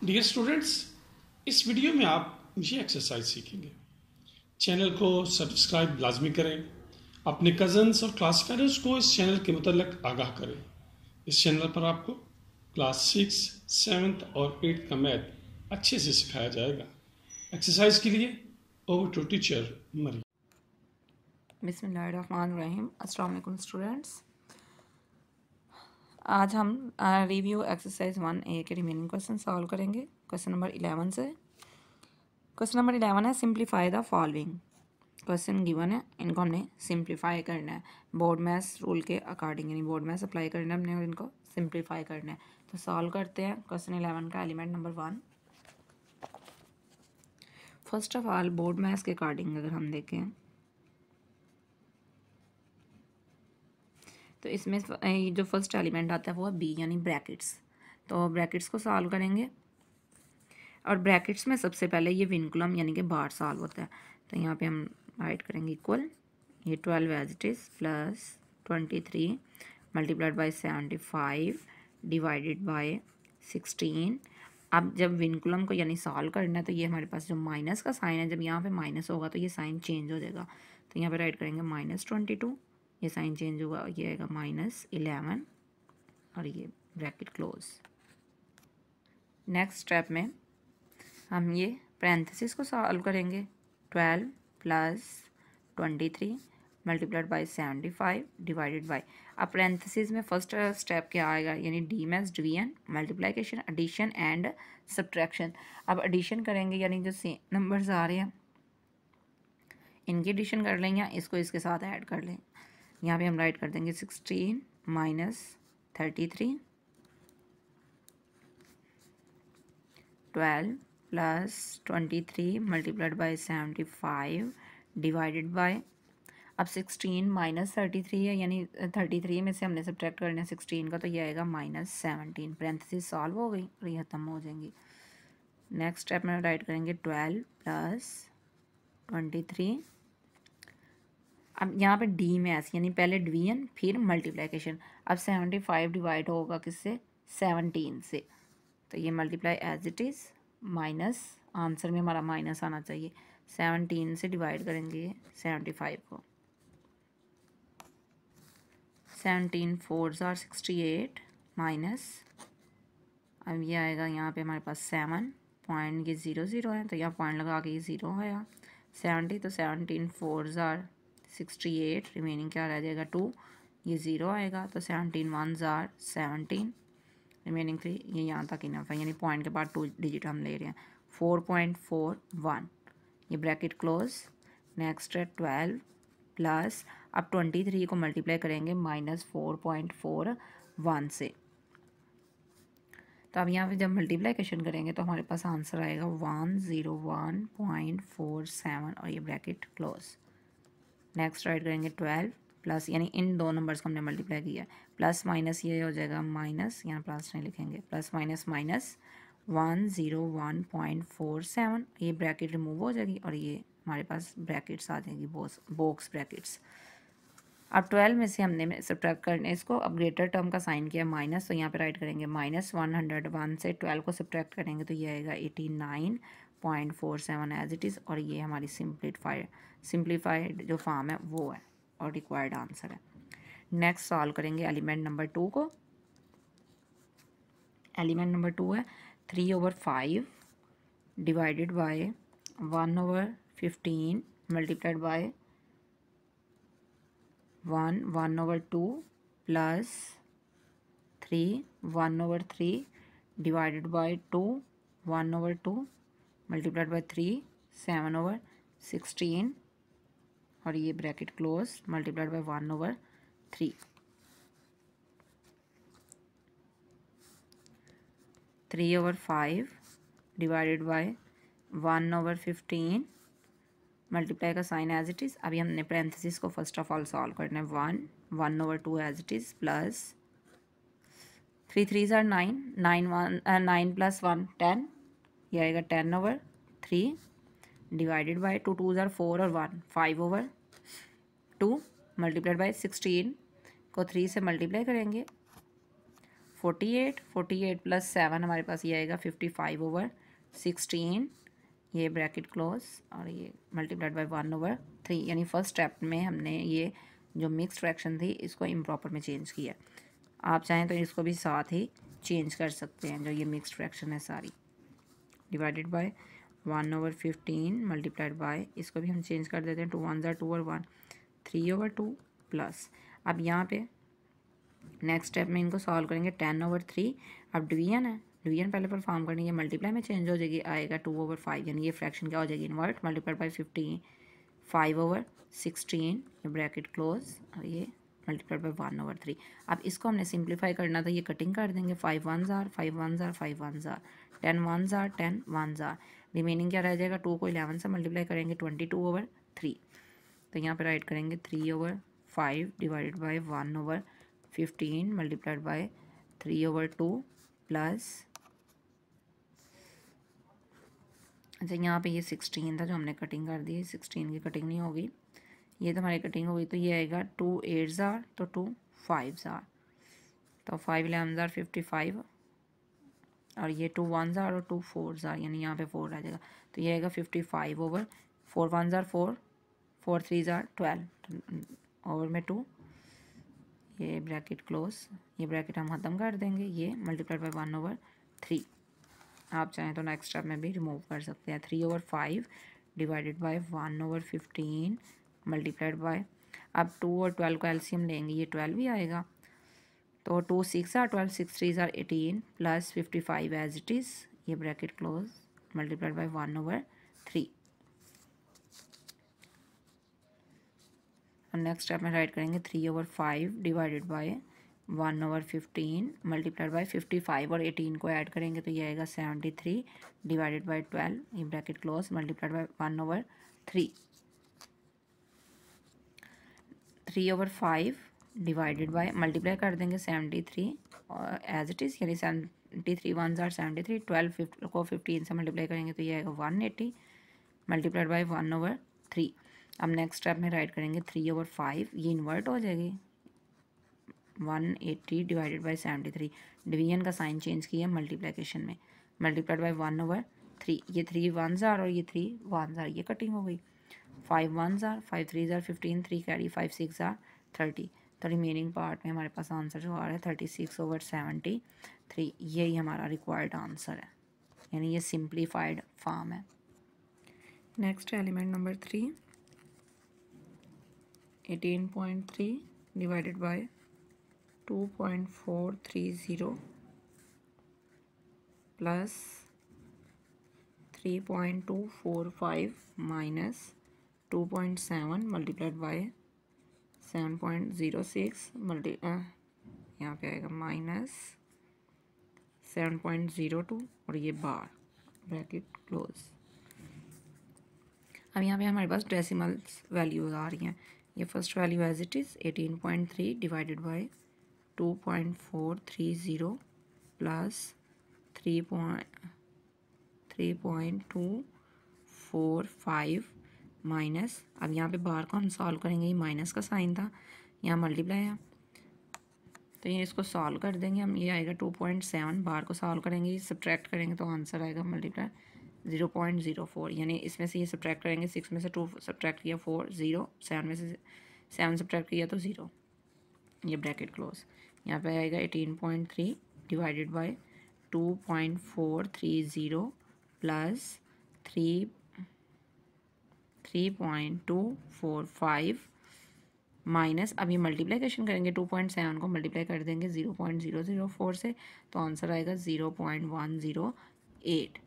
Dear students, इस video में आप ये एक्सरसाइज सीखेंगे। चैनल को सब्सक्राइब लाजमी करें। अपने कज़न्स और क्लास फेलोज को इस चैनल के मुतल्लिक आगाह करें। इस चैनल पर आपको क्लास 6, 7th और 8th का मैथ अच्छे से सिखाया जाएगा। एक्सरसाइज के लिए ओवर टू टीचर मरी। बिस्मिल्लाहिर्रहमानिर्रहीम। अस्सलाम वालेकुम स्टूडेंट्स। आज हम रिव्यू एक्सरसाइज 1A के रिमेनिंग क्वेश्चन सॉल्व करेंगे। क्वेश्चन नंबर 11 से। क्वेश्चन नंबर 11 है simplify the following. Question given है, इनको हमने सिंप्लीफाई करना है बोर्ड मैथ्स रूल के अकॉर्डिंग, यानी बोर्ड मैथ्स अप्लाई करना है हमने और इनको सिंप्लीफाई करना है। तो सॉल्व करते हैं। क्वेश्चन 11 का element number 1। First of all board maths के अकॉर्डिंग अगर हम देखें तो इसमें जो फर्स्ट एलिमेंट आता है वो है बी, यानी ब्रैकेट्स। तो ब्रैकेट्स को सॉल्व करेंगे और ब्रैकेट्स में सबसे पहले ये विनकुलम यानी कि बार सॉल्व होता है। तो यहाँ पे हम राइट करेंगे इक्वल ये 12 as it is plus 23 multiplied by 75 divided by 16। अब जब विनकुलम को यानी सॉल्व करना है तो ये हमारे पास जो माइनस का साइन है, जब यहाँ पे माइनस होगा तो ये साइन चेंज हो जाएगा। तो यहाँ पे राइट करेंगे -22, ये साइन चेंज होगा, ये आएगा -11 और ये ब्रैकेट क्लोज। नेक्स्ट स्टेप में हम ये पैरेंथेसिस को सॉल्व करेंगे। 12 plus 23 multiplied by 75 divided by, अब पैरेंथेसिस में फर्स्ट स्टेप क्या आएगा, यानी DMAS division, multiplication, addition and subtraction. अब एडिशन करेंगे यानी जो सेम नंबर्स आ रहे हैं इनकी एडिशन कर लें या इसको इसके साथ ऐड कर लें। यहाँ पे हम राइट कर देंगे 16 minus 33 12 plus 23 multiplied by 75 divided bye, अब 16 माइनस 33 है, यानी 33 में से हमने सब्ट्रैक्ट करना है 16 का, तो ये आएगा -17। पैरेंथेसिस सॉल्व हो गई और ये खत्म हो जाएंगी। नेक्स्ट स्टेप में राइट करेंगे 12 प्लस 23। अब यहाँ पे डी मैथ्स यानी पहले डिवीजन फिर मल्टीप्लिकेशन। अब 75 डिवाइड होगा किससे, 17 से, तो ये multiply as it is minus, answer में हमारा माइनस आना चाहिए। 17 से डिवाइड करेंगे 75 को, 17 4s are 68 माइनस, अब ये आएगा यहाँ पे हमारे पास 7 पॉइंट, ये 0 0 है तो यहाँ पॉइंट लगा के ये 0 आया। 70 तो 17 4s are 68, रिमेनिंग क्या रह जाएगा 2, ये 0 आएगा तो 17 1s are 17, रिमेनिंग 3, ये यहाँ तक इनफ है, यानी पॉइंट के बाद 2 डिजिट हम ले रहे हैं। 4.41, ये ब्रैकेट क्लोज। नेक्स्ट है 12 प्लस, अब 23 को मल्टीप्लाई करेंगे -4.41 से, तो अब यहाँ पे जब मल्टीप्लिकेशन करेंगे तो हमारे पास आंसर आएगा 101.47 और ये ब्रैकेट क्लोज। नेक्स्ट राइट करेंगे 12 प्लस, यानी इन दो नंबर्स को हमने मल्टीप्लाई किया, प्लस माइनस ये हो जाएगा माइनस, यहाँ प्लस नहीं लिखेंगे, प्लस माइनस माइनस 101.47, ये ब्रैकेट रिमूव हो जाएगी और ये हमारे पास ब्रैकेट्स आ जाएगी, बॉक्स ब्रैकेट्स। अब 12 में से हमने सब्ट्रैक्ट करने इसको, अब ग्रेटर टर्म का साइन किया माइनस, तो यहाँ पे राइट करेंगे -101 से 12 को सब्ट्रैक्ट करेंगे तो ये आएगा 89.47 एज इट इज़, और ये हमारी सिंप्लीफाइड जो फॉर्म है वो है और रिक्वायर्ड आंसर है। नेक्स्ट सॉल्व करेंगे एलिमेंट नंबर 2 को। एलिमेंट नंबर 2 है 3/5 divided by 1/15 multiplied by 1/2 plus 3 1/3 divided by 2 1/2 multiplied by 3 7/16 और ये bracket close multiplied by 1/3। 3/5 divided by 1/15 multiply का साइन एज इट इज़। अभी हमने पैरेंथेसिस को फर्स्ट ऑफ ऑल सॉल्व करना है। 1/2 as it is plus 3 3s are 9 9 plus 1 10, ये आएगा 10/3 डिवाइडेड बाय 2 2s are 4 और 1 5/2 मल्टीप्लाइड बाय 16 को 3 से मल्टीप्लाई करेंगे 48 प्लस 7 हमारे पास ये आएगा 55/16, ये ब्रैकेट क्लोज, और ये मल्टीप्लाइड बाय 1/3, यानी फर्स्ट स्टेप में हमने ये जो मिक्स फ्रैक्शन थी इसको इम्प्रॉपर में चेंज किया। आप चाहें तो इसको भी साथ ही चेंज कर सकते हैं, जो ये मिक्स फ्रैक्शन है सारी, डिवाइडेड बाय 1/15 मल्टीप्लाइड बाय, इसको भी हम चेंज कर देते हैं, 2 1 ज़ा 2 और 1, 3/2 प्लस। अब यहाँ पे नेक्स्ट स्टेप में इनको सॉल्व करेंगे, 10/3। अब डिवीजन है, डिवीजन पहले परफॉर्म करनी है, मल्टीप्लाई में चेंज हो जाएगी, आएगा 2/5, यानी ये फ्रैक्शन क्या हो जाएगी, इन्वर्ट, मल्टीप्लाइड बाय 5/16, ये ब्रैकेट क्लोज, और ये मल्टीप्लाइड बाय 1/3। अब इसको हमने सिंप्लीफाई करना था, ये कटिंग कर देंगे, 5 1 ज़ार 5 1 ज़ार 5 1 ज़ार, 10 1 ज़ार 10 1 ज़ार, रिमेनिंग क्या रह जाएगा, 2 को 11 से मल्टीप्लाई करेंगे, 22/3। तो यहाँ पे राइट करेंगे 3/5 divided by 1/15 multiplied by 3/2 plus, अच्छा यहाँ पे ये 16 था जो हमने कटिंग कर दी, 16 की कटिंग नहीं होगी, ये तो हमारी कटिंग हो गई, तो ये आएगा 2 8 ज़ार, तो 2 5 ज़ार, तो 5 11 ज़ार 55, और ये 2 1 ज़ार और 2 4 ज़ार, यानी यहाँ पे 4 रह जाएगा, तो ये आएगा 55/4 1 ज़ार 4 4 3 ज़ार 12, ओवर में 2, ये ब्रैकेट क्लोज, ये ब्रैकेट हम ख़त्म कर देंगे, ये मल्टीप्लाइड बाय 1/3। आप चाहें तो नेक्स्ट स्टेप में भी रिमूव कर सकते हैं, 3/5 डिवाइडेड बाय 1/15 मल्टीप्लाइड बाय, अब 2 और 12 को एलसीएम लेंगे, ये 12 भी आएगा, तो 2 6 ज़ार 12 6 3 ज़ार 18 प्लस 55 एज इट इज़, ये ब्रैकेट क्लोज, मल्टीप्लाइड बाय 1/3। और नेक्स्ट स्टेप में राइट करेंगे 3/5 डिवाइडेड बाय 1/15 मल्टीप्लाइड बाय 55 और 18 को ऐड करेंगे तो ये आएगा 73 डिवाइडेड बाय 12, ये bracket close, multiplied by 1/3। 3/5 divided by, multiply कर देंगे 73 एज इट इज़, यानी 73 1 ज़ार 73, 12 को 15 से मल्टीप्लाई करेंगे तो ये आएगा 180 मल्टीप्लाइड बाय 1/3। अब नेक्स्ट स्टेप में राइट करेंगे 3/5, ये इन्वर्ट हो जाएगी, 180 डिवाइडेड बाय 73, डिवीजन का साइन चेंज किया मल्टीप्लिकेशन में, मल्टीप्लाइड बाय 1/3, ये 3 1 ज़ार और ये 3 1 ज़ार, ये कटिंग हो गई, 5 1 ज़ार 5 3 ज़ार 15, 3 कैरी 5 6 ज़ार 30, तो रिमेनिंग पार्ट में हमारे पास आंसर जो आ रहा है 36/73, यही हमारा रिक्वायर्ड आंसर है, यानी ये सिंप्लीफाइड फॉर्म है। Next element number 3, 18.3 divided by 2.430 plus 3.245 minus 2.7 multiplied by 7.06 यहाँ पे आएगा माइनस 7.02 और ये बार, ब्रैकेट क्लोज। अब यहाँ पे हमारे पास डेसिमल्स वैल्यूज आ रही हैं, ये first value as it is 18.3 divided by 2.430 plus 3.245 minus, अब यहाँ पे बार को हम सॉल्व करेंगे, ये माइनस का साइन था, यहाँ मल्टीप्लाई है, तो ये इसको सॉल्व कर देंगे हम, ये आएगा 2.7, बार को सॉल्व करेंगे, सब्ट्रैक्ट करेंगे तो आंसर आएगा मल्टीप्लाई 0.04, यानी इसमें से ये सब्ट्रैक्ट करेंगे, 6 में से 2 सब्ट्रैक्ट किया 4 0, 7 में से 7 सब्ट्रैक्ट किया तो 0, ये ब्रैकेट क्लोज, यहाँ पे आएगा 18.3 डिवाइडेड बाय 2.430 प्लस 3.245 माइनस, अब ये मल्टीप्लिकेशन करेंगे, 2.7 को मल्टीप्लाई कर देंगे 0.004 से, तो आंसर आएगा 0.108,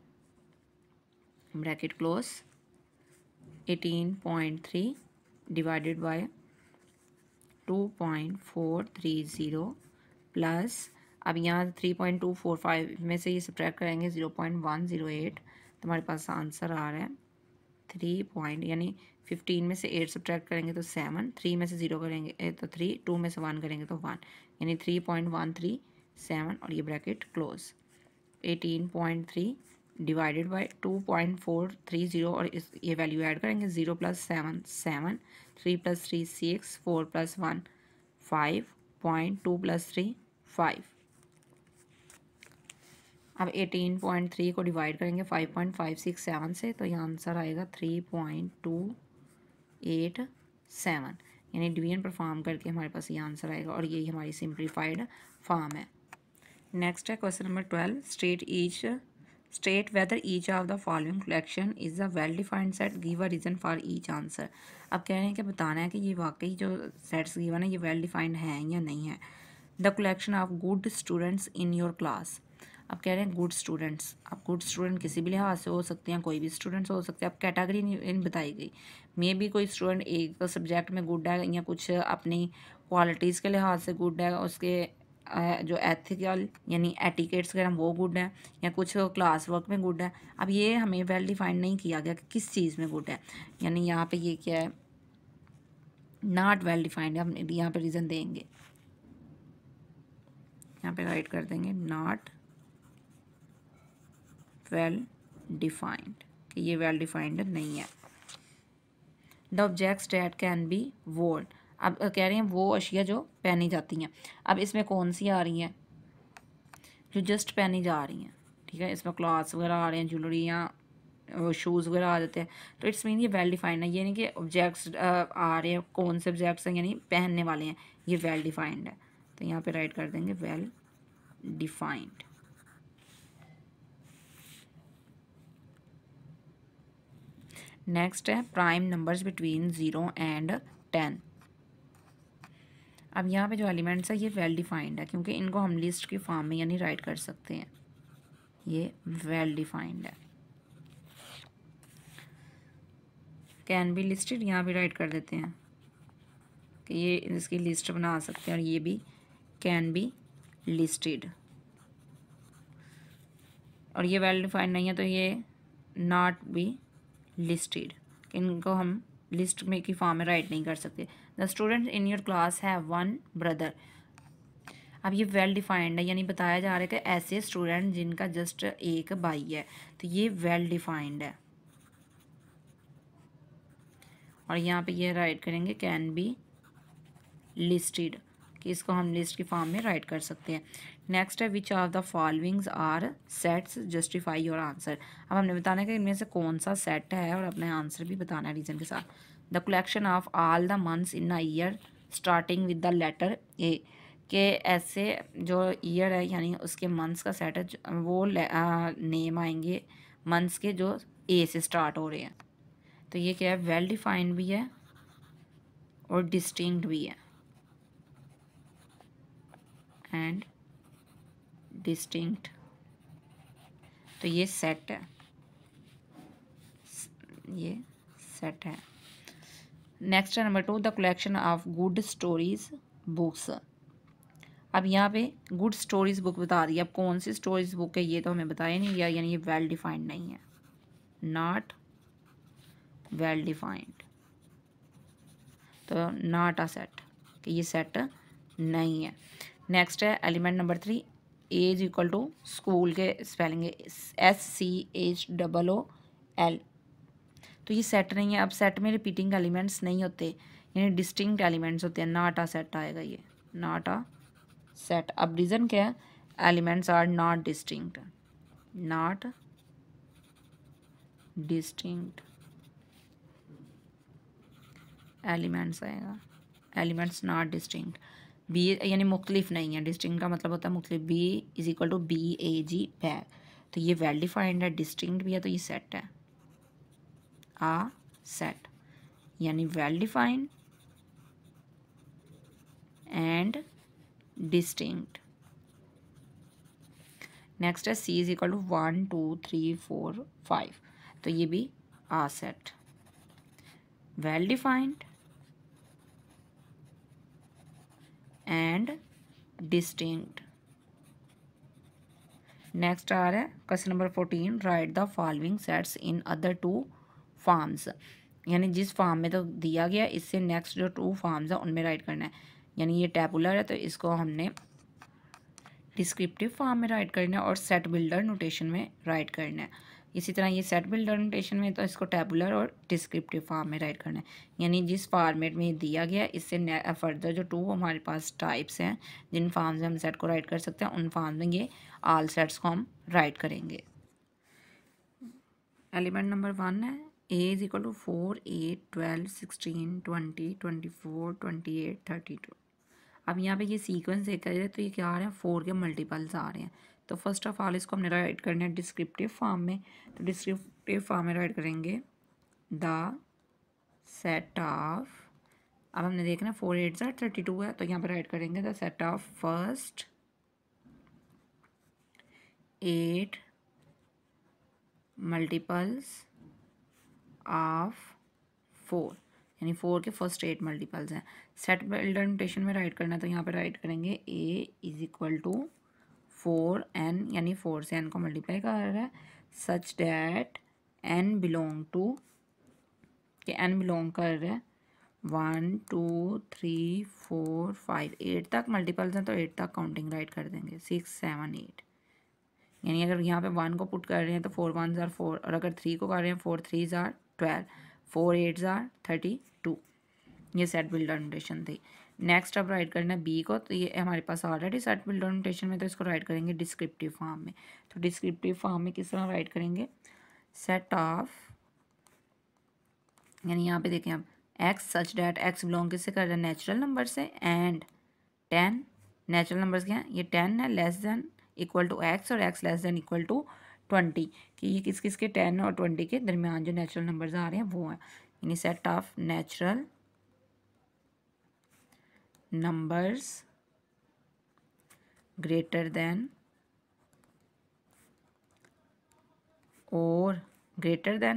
bracket close, 18.3 divided by 2.430 plus, अब यहाँ 3.245 में से ये सब्ट्रैक्ट करेंगे 0.108, तो हमारे पास आंसर आ रहा है 3 यानी 15 में से 8 सब्ट्रैक्ट करेंगे तो 7, 3 में से 0 करेंगे तो 3, 2 में से 1 करेंगे तो 1, यानी 3.137 और ये ब्रैकेट क्लोज, 18.3 डिवाइडेड बाय 2.430 और इस ये वैल्यू ऐड करेंगे, 0 + 7 7, 3 + 3 6, 4 + 1 5, 0.2 + 3 5, अब 18.3 को डिवाइड करेंगे 5.567 से, तो ये आंसर आएगा 3.287, यानी डिवीजन परफॉर्म करके हमारे पास ये आंसर आएगा और यही हमारी सिंप्लीफाइड फॉर्म है। नेक्स्ट है question number 12, state whether each of the following collection is a well defined set, give a reason for each answer. अब कह रहे हैं कि बताना है कि ये वाकई जो सेट्स गिवन है ये वेल डिफाइंड हैं या नहीं है। The collection of good students in your class. अब कह रहे हैं गुड स्टूडेंट्स, अब गुड स्टूडेंट किसी भी लिहाज से हो सकते हैं, कोई भी स्टूडेंट्स हो सकते हैं। अब कैटेगरी नहीं बताई गई, मे भी कोई स्टूडेंट एक सब्जेक्ट में गुड है या कुछ अपनी क्वालिटीज़ के लिहाज से गुड है, उसके जो एथिकल यानी एटिकेट्स वगैरह वो गुड है, या कुछ क्लास वर्क में गुड है। अब ये हमें वेल डिफाइंड नहीं किया गया कि किस चीज़ में गुड है, यानी यहाँ पे ये क्या है, नॉट वेल डिफाइंड है। हम यहाँ पे रीज़न देंगे, यहाँ पे राइट कर देंगे नॉट वेल डिफाइंड, कि ये वेल डिफाइंड नहीं है। The objects that can be वोल्ड। अब कह रहे हैं वो अशिया जो पहनी जाती हैं। अब इसमें कौन सी आ रही हैं, जो जस्ट पहनी जा रही हैं, ठीक है। इसमें क्लॉथ्स वगैरह आ रहे हैं, ज्वेलरी या शूज़ वगैरह आ जाते हैं, तो इट्स मीन ये वेल डिफाइंड है। ये नहीं कि ऑब्जेक्ट्स आ रहे हैं, कौन से ऑब्जेक्ट्स हैं यानी पहनने वाले हैं, ये वेल डिफाइंड है। तो यहाँ पे राइट कर देंगे वेल डिफाइंड। नेक्स्ट है प्राइम नंबर्स बिटवीन 0 एंड 10। अब यहाँ पे जो एलिमेंट्स है ये वेल डिफाइंड है, क्योंकि इनको हम लिस्ट के फॉर्म में यानी राइट कर सकते हैं, ये वेल डिफाइंड है। कैन बी लिस्टेड, यहाँ भी राइट कर देते हैं कि ये इसकी लिस्ट बना सकते हैं, और ये भी कैन बी लिस्टेड। और ये वेल डिफाइंड नहीं है तो ये नॉट बी लिस्टेड, इनको हम लिस्ट में की फॉर्म में राइट नहीं कर सकते। The student in your class have one brother. अब ये वेल डिफाइंड है, यानी बताया जा रहा है कि ऐसे स्टूडेंट जिनका जस्ट एक भाई है, तो ये वेल डिफाइंड है। और यहाँ पे ये राइट करेंगे कैन बी लिस्टेड, कि इसको हम लिस्ट की फॉर्म में राइट कर सकते हैं। नेक्स्ट है which of the followings are sets, justify your answer. अब हमने बताना है कि इनमें से कौन सा सेट है और अपने आंसर भी बताना है रीजन के साथ। The collection of all the months in a year starting with the letter A, के ऐसे जो ईयर है यानी उसके मंथ्स का सेट है, वो नेम आएंगे मंथ्स के जो ए से स्टार्ट हो रहे हैं। तो ये क्या है, वेल डिफाइंड भी है और डिस्टिंक्ट भी है, एंड डिस्टिंक्ट। तो ये सेट है, ये सेट है। नेक्स्ट है number 2, the collection of good stories books. अब यहाँ पे गुड स्टोरीज बुक बता दी, अब कौन सी स्टोरीज बुक है ये तो हमें बताया नहीं गया, यानी ये वेल डिफाइंड नहीं है, नॉट वेल डिफाइंड। तो नॉट अ सेट, कि ये सेट नहीं है। नेक्स्ट है element number 3, as equal to school के स्पेलिंग है SCHOOL। तो ये सेट नहीं है। अब सेट में रिपीटिंग एलिमेंट्स नहीं होते, यानी डिस्टिंक्ट एलिमेंट्स होते हैं, नॉट अ सेट आएगा ये, नॉट अ सेट। अब रीज़न क्या है, elements are not distinct, not distinct elements आएगा, एलिमेंट्स नॉट डिस्टिंक्ट। बी यानी मुख्तलिफ नहीं है, डिस्टिंक्ट का मतलब होता है मुख्तलिफ। B is equal to BAG bag, तो ये वेल डिफाइंड है, डिस्टिंक्ट भी है, तो ये सेट है, आ सेट, यानी well defined and distinct. Next है C इज इक्वल टू 1 2 3 4 5, तो ये भी a set, well defined and distinct. Next आ रहा है question number 14, write the following sets in other 2 forms. यानी जिस फॉर्म में तो दिया गया, इससे नेक्स्ट जो 2 फॉर्म्स है उनमें राइट करना है। यानी ये टेबुलर है तो इसको हमने डिस्क्रिप्टिव फॉर्म में राइट करना है और सेट बिल्डर नोटेशन में राइट करना है। इसी तरह ये सेट बिल्डर नोटेशन में तो इसको टेबुलर और डिस्क्रिप्टिव फॉर्म में राइट करना है, यानी जिस फॉर्मेट में दिया गया इससे फर्दर जो टू हमारे पास टाइप्स हैं जिन फॉर्म्स में हम सेट को राइट कर सकते हैं उन फॉर्म में ये ऑल सेट्स को हम राइट करेंगे। एलिमेंट नंबर 1 है a इज इक्वल टू 4, 8, 12, 16, 20, 24, 28, 32। अब यहाँ पे ये सीक्वेंस देखा जाए तो ये क्या आ रहे हैं, 4 के मल्टीपल्स आ रहे हैं। तो फर्स्ट ऑफ ऑल इसको हमने राइट करना है डिस्क्रिप्टिव फॉर्म में। तो डिस्क्रिप्टिव फॉर्म में राइट करेंगे द सेट ऑफ, अब हमने देखना 4 8 32 है, तो यहाँ पे राइट करेंगे the set of first 8 multiples of 4, यानी 4 के फर्स्ट 8 मल्टीपल्स हैं। सेट बिल्डर नोटेशन में राइट करना है तो यहाँ पे राइट करेंगे a is equal to 4n, यानी 4 से n को मल्टीप्लाई कर रहा है such that n belong to, कि n बिलोंग कर रहा है 1 2 3 4 5 8 तक मल्टीपल्स हैं तो 8 तक काउंटिंग राइट कर देंगे 6 7 8, यानी अगर यहाँ पे 1 को पुट कर रहे हैं तो 4 1s are 4, और अगर 3 को कर रहे हैं 4 3s are 12, 4 8s are 32। ये सेट बिल्डर नोटेशन थी। नेक्स्ट अब राइट करना है बी को, तो ये हमारे पास ऑलरेडी सेट बिल्डर नोटेशन में, तो इसको राइट करेंगे डिस्क्रिप्टिव फॉर्म में। तो डिस्क्रिप्टिव फॉर्म में किस तरह राइट करेंगे, सेट ऑफ, यानी यहाँ पे देखें अब x such that x belong किससे कर रहे हैं, नेचुरल नंबर से, एंड 10 नेचुरल नंबर्स क्या हैं, ये 10 है less than equal to x और x less than equal to 20, कि ये किस किस के 10 और 20 के दरमियान जो नेचुरल नंबर्स आ रहे हैं वो हैं, यानी set of natural numbers greater than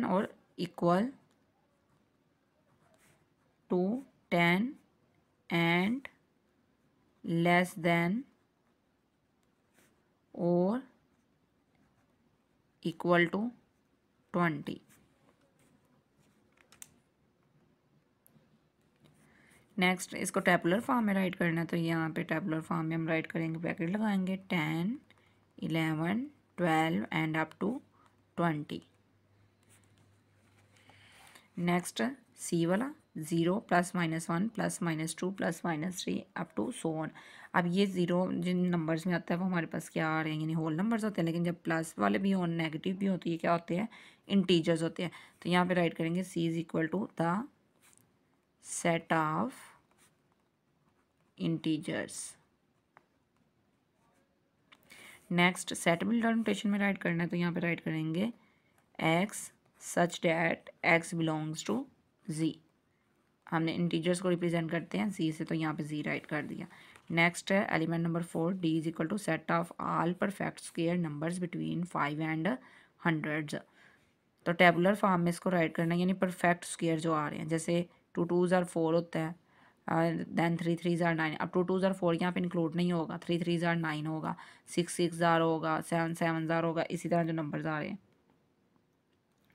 और equal to 10 and less than और इक्वल टू 20। नेक्स्ट इसको टेबुलर फॉर्म में राइट करना है, तो यहाँ पे टेबुलर फॉर्म में हम राइट करेंगे, ब्रैकेट लगाएंगे 10 11 12 एंड अप टू 20। नेक्स्ट सी वाला 0 +-1 +-2 +-3 अप टू सो ऑन। अब ये 0 जिन नंबर्स में आता है वो हमारे पास क्या आ रहे हैं, यानी होल नंबर्स होते हैं, लेकिन जब प्लस वाले भी हो नेगेटिव भी होती है क्या होते हैं, इंटीजर्स होते हैं। तो यहाँ पे राइट करेंगे C is equal to the set of integers. Next set builder notation में राइट करना है, तो यहाँ पे राइट करेंगे x such that x belongs to Z, हमने इंटीजर्स को रिप्रेजेंट करते हैं जी से, तो यहाँ पे जी राइट कर दिया। नेक्स्ट है element number 4 D is equal to set of all perfect square numbers between 5 and 100। तो टेबुलर फॉर्म में इसको राइट करना है, यानी परफेक्ट स्क्वायर जो आ रहे हैं, जैसे 2 2s are 4 होता है, देन 3 3s are 9। अब 2 2s are 4 यहाँ पे इंक्लूड नहीं होगा, 3 3s are 9 होगा, 6 6s are होगा, 7 7s are होगा, इसी तरह जो नंबर्स आ रहे हैं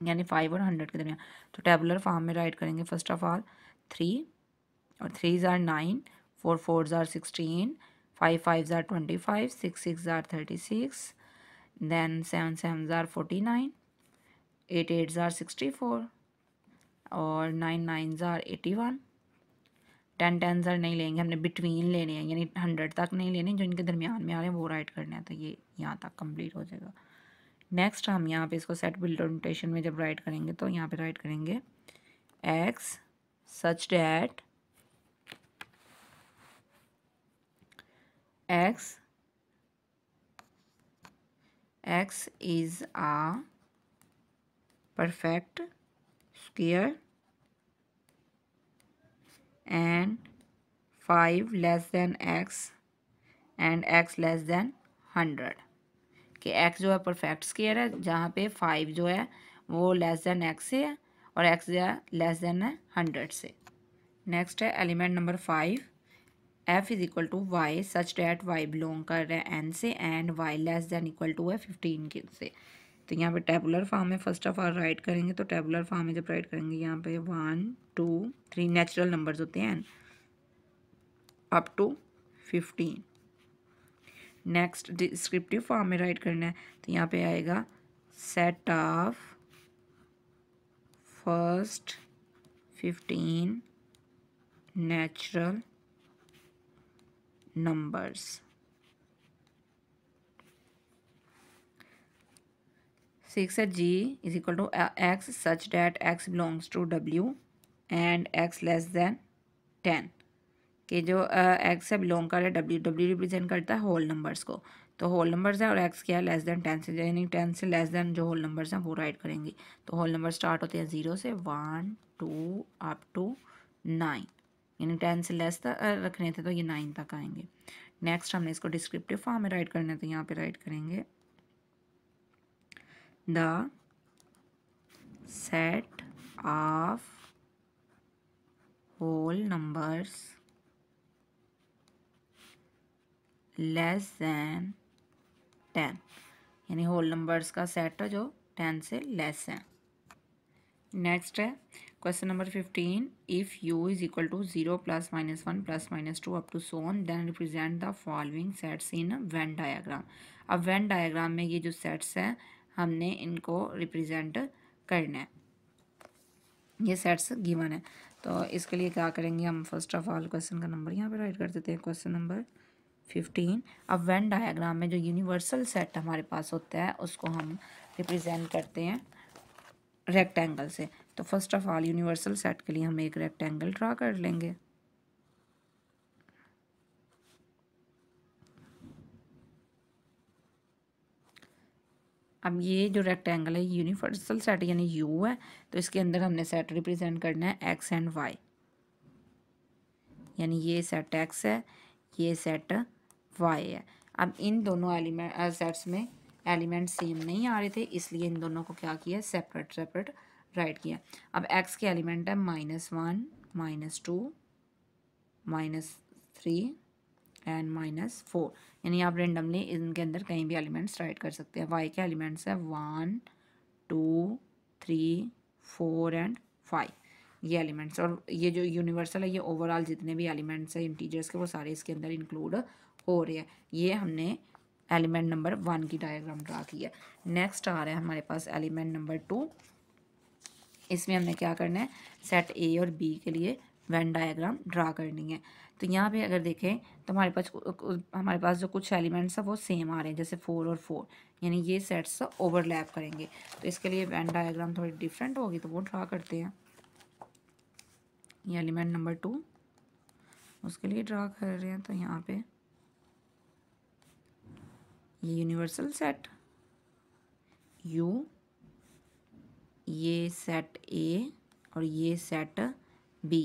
यानी 5 और 100 के दरमियान। तो टेबुलर फॉर्म में राइट करेंगे फर्स्ट ऑफ ऑल 3 और 3s are 9, 4 4s are 16, 5 5s are 25, 6 6s are 36, then 7 7s are 49, 8 8s are 64 और 9 9s are 81, 10 10s are नहीं लेंगे, हमने बिटवीन लेने हैं, यानी 100 तक नहीं लेने, जो इनके दरमियान में आ रहे हैं वो राइट करना है। तो ये यहाँ तक कंप्लीट हो जाएगा। नेक्स्ट हम यहाँ पे इसको सेट बिल्डर नोटेशन में जब राइट करेंगे तो यहाँ पे राइट करेंगे x such that x is a perfect square and 5 less than x and x less than 100, कि x जो है परफेक्ट स्क्वायर है जहाँ पे 5 जो है वो लेस देन x से है और x जो है लेस देन है 100 से। नेक्स्ट है element number 5 f is equal to y such that y belong कर रहा है n से and y less than equal to है 15 के से। तो यहाँ पे टेबुलर फॉर्म में फर्स्ट ऑफ ऑल राइट करेंगे, तो टेबुलर फॉर्म में जब राइट करेंगे यहाँ पे 1 2 3 नेचुरल नंबर्स होते हैं up to 15। Next descriptive form में राइट करना है, तो यहाँ पे आएगा set of first 15 natural numbers. 6 है G is equal to X such that X belongs to W and X less than 10 कि जो X से बिलोंग कर रहा है W रिप्रेजेंट करता है होल नंबर्स को, तो होल नंबर्स है और X क्या है लेस देन 10 से, यानी 10 से लेस देन जो होल नंबर्स हैं वो राइट करेंगे। तो होल नंबर स्टार्ट होते हैं 0 से 1 2 अप टू 9, यानी 10 से लेस तक रखने थे तो ये 9 तक आएंगे। नेक्स्ट हमने इसको डिस्क्रिप्टिव फॉर्म में राइट करना है, तो यहाँ पे राइट करेंगे the set of whole numbers less than 10, यानी होल नंबर्स का सेट है जो 10 से लेस है। नेक्स्ट है question number 15, if u is equal to 0 plus minus 1 plus minus 2 up to so on then represent the following sets in Venn diagram. अब Venn diagram में ये जो सेट्स हैं हमने इनको रिप्रेजेंट करना है, ये सेट्स गिवन है। तो इसके लिए क्या करेंगे हम, फर्स्ट ऑफ ऑल क्वेश्चन का नंबर यहाँ पे राइट कर देते हैं, क्वेश्चन नंबर 15। अब वेन डायग्राम में जो यूनिवर्सल सेट हमारे पास होता है उसको हम रिप्रेजेंट करते हैं रेक्टेंगल से। तो first of all universal set के लिए हम एक रेक्टेंगल ड्रा कर लेंगे। अब ये जो रेक्टेंगल है यूनिवर्सल सेट यानी यू है, तो इसके अंदर हमने सेट रिप्रेजेंट करना है एक्स एंड वाई, यानी ये सेट एक्स है ये सेट वाई है। अब इन दोनों एलिमेंट सेट्स में एलिमेंट सेम नहीं आ रहे थे, इसलिए इन दोनों को क्या किया, सेपरेट सेपरेट राइट किया। अब एक्स के एलिमेंट है -1 -2 -3 एंड -4, यानी आप रेंडमली इनके अंदर कहीं भी एलिमेंट्स राइट कर सकते हैं। वाई के एलिमेंट्स है 1 2 3 4 एंड 5, ये एलिमेंट्स। और ये जो यूनिवर्सल है ये ओवरऑल जितने भी एलिमेंट्स हैं इंटीजर्स के वो सारे इसके अंदर इंक्लूड हो रहे हैं। ये हमने एलिमेंट नंबर 1 की डायग्राम ड्रा की है। नेक्स्ट आ रहा है हमारे पास एलिमेंट नंबर 2। इसमें हमने क्या करना है, सेट ए और बी के लिए वेन डायग्राम ड्रा करनी है। तो यहाँ पे अगर देखें तो हमारे पास जो कुछ एलिमेंट्स हैं वो सेम आ रहे हैं, जैसे 4 और 4, यानी ये सेट्स ओवरलैप करेंगे। तो इसके लिए वेन डायग्राम थोड़ी डिफरेंट होगी, तो वो ड्रा करते हैं। ये एलिमेंट नंबर 2 उसके लिए ड्रा कर रहे हैं, तो यहाँ पे ये यूनिवर्सल सेट यू, ये सेट ए और ये सेट बी,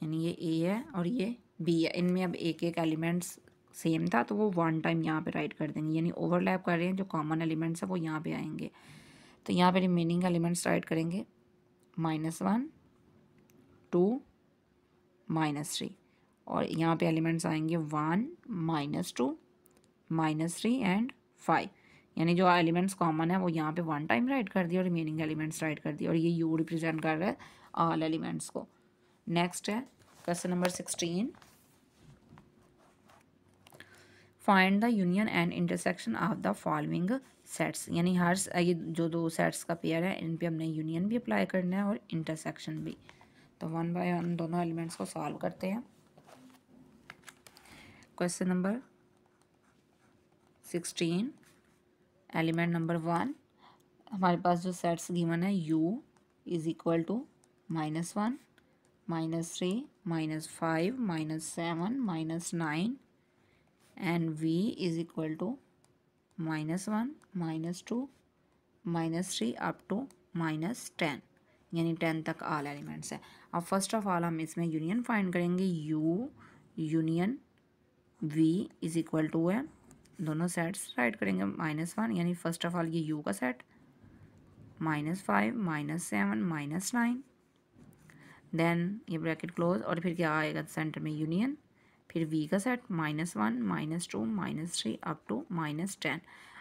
यानी ये ए है और ये बी है। इनमें अब एक एक एलिमेंट्स सेम था तो वो 1 टाइम यहाँ पे राइट कर देंगे, यानी ओवरलैप कर रहे हैं, जो कॉमन एलिमेंट्स है वो यहाँ पे आएंगे। तो यहाँ पे रिमेनिंग एलिमेंट्स राइट करेंगे -1 2 -3, और यहाँ पे एलिमेंट्स आएंगे 1 -2 -3 एंड 5, यानी जो एलिमेंट्स कॉमन है वो यहाँ पे 1 टाइम राइट कर दिया और रिमेनिंग एलिमेंट्स राइट कर दिया, और ये यू रिप्रेजेंट कर रहा है ऑल एलिमेंट्स को। नेक्स्ट है question number 16, find the union and intersection of the following sets, यानी हर ये जो दो सेट्स का पेयर है इन पे हमने यूनियन भी अप्लाई करना है और इंटरसेक्शन भी। तो 1 बाय 1 दोनों एलिमेंट्स को सॉल्व करते हैं। क्वेश्चन नंबर 16 एलिमेंट नंबर 1, हमारे पास जो सेट्स गिवन है u is equal to -1 -3 -5 -7 -9 and v is equal to -1 -2 -3 up to -10, यानी 10 तक ऑल एलिमेंट्स है। अब फर्स्ट ऑफ ऑल हम इसमें यूनियन फाइंड करेंगे, u union v is equal to है, दोनों सेट्स राइट करेंगे -1, यानी फर्स्ट ऑफ ऑल ये u का सेट -5 -7 -9, देन ये ब्रैकेट क्लोज, और फिर क्या आएगा सेंटर में यूनियन, फिर v का सेट -1 -2 -3 अप टू -10।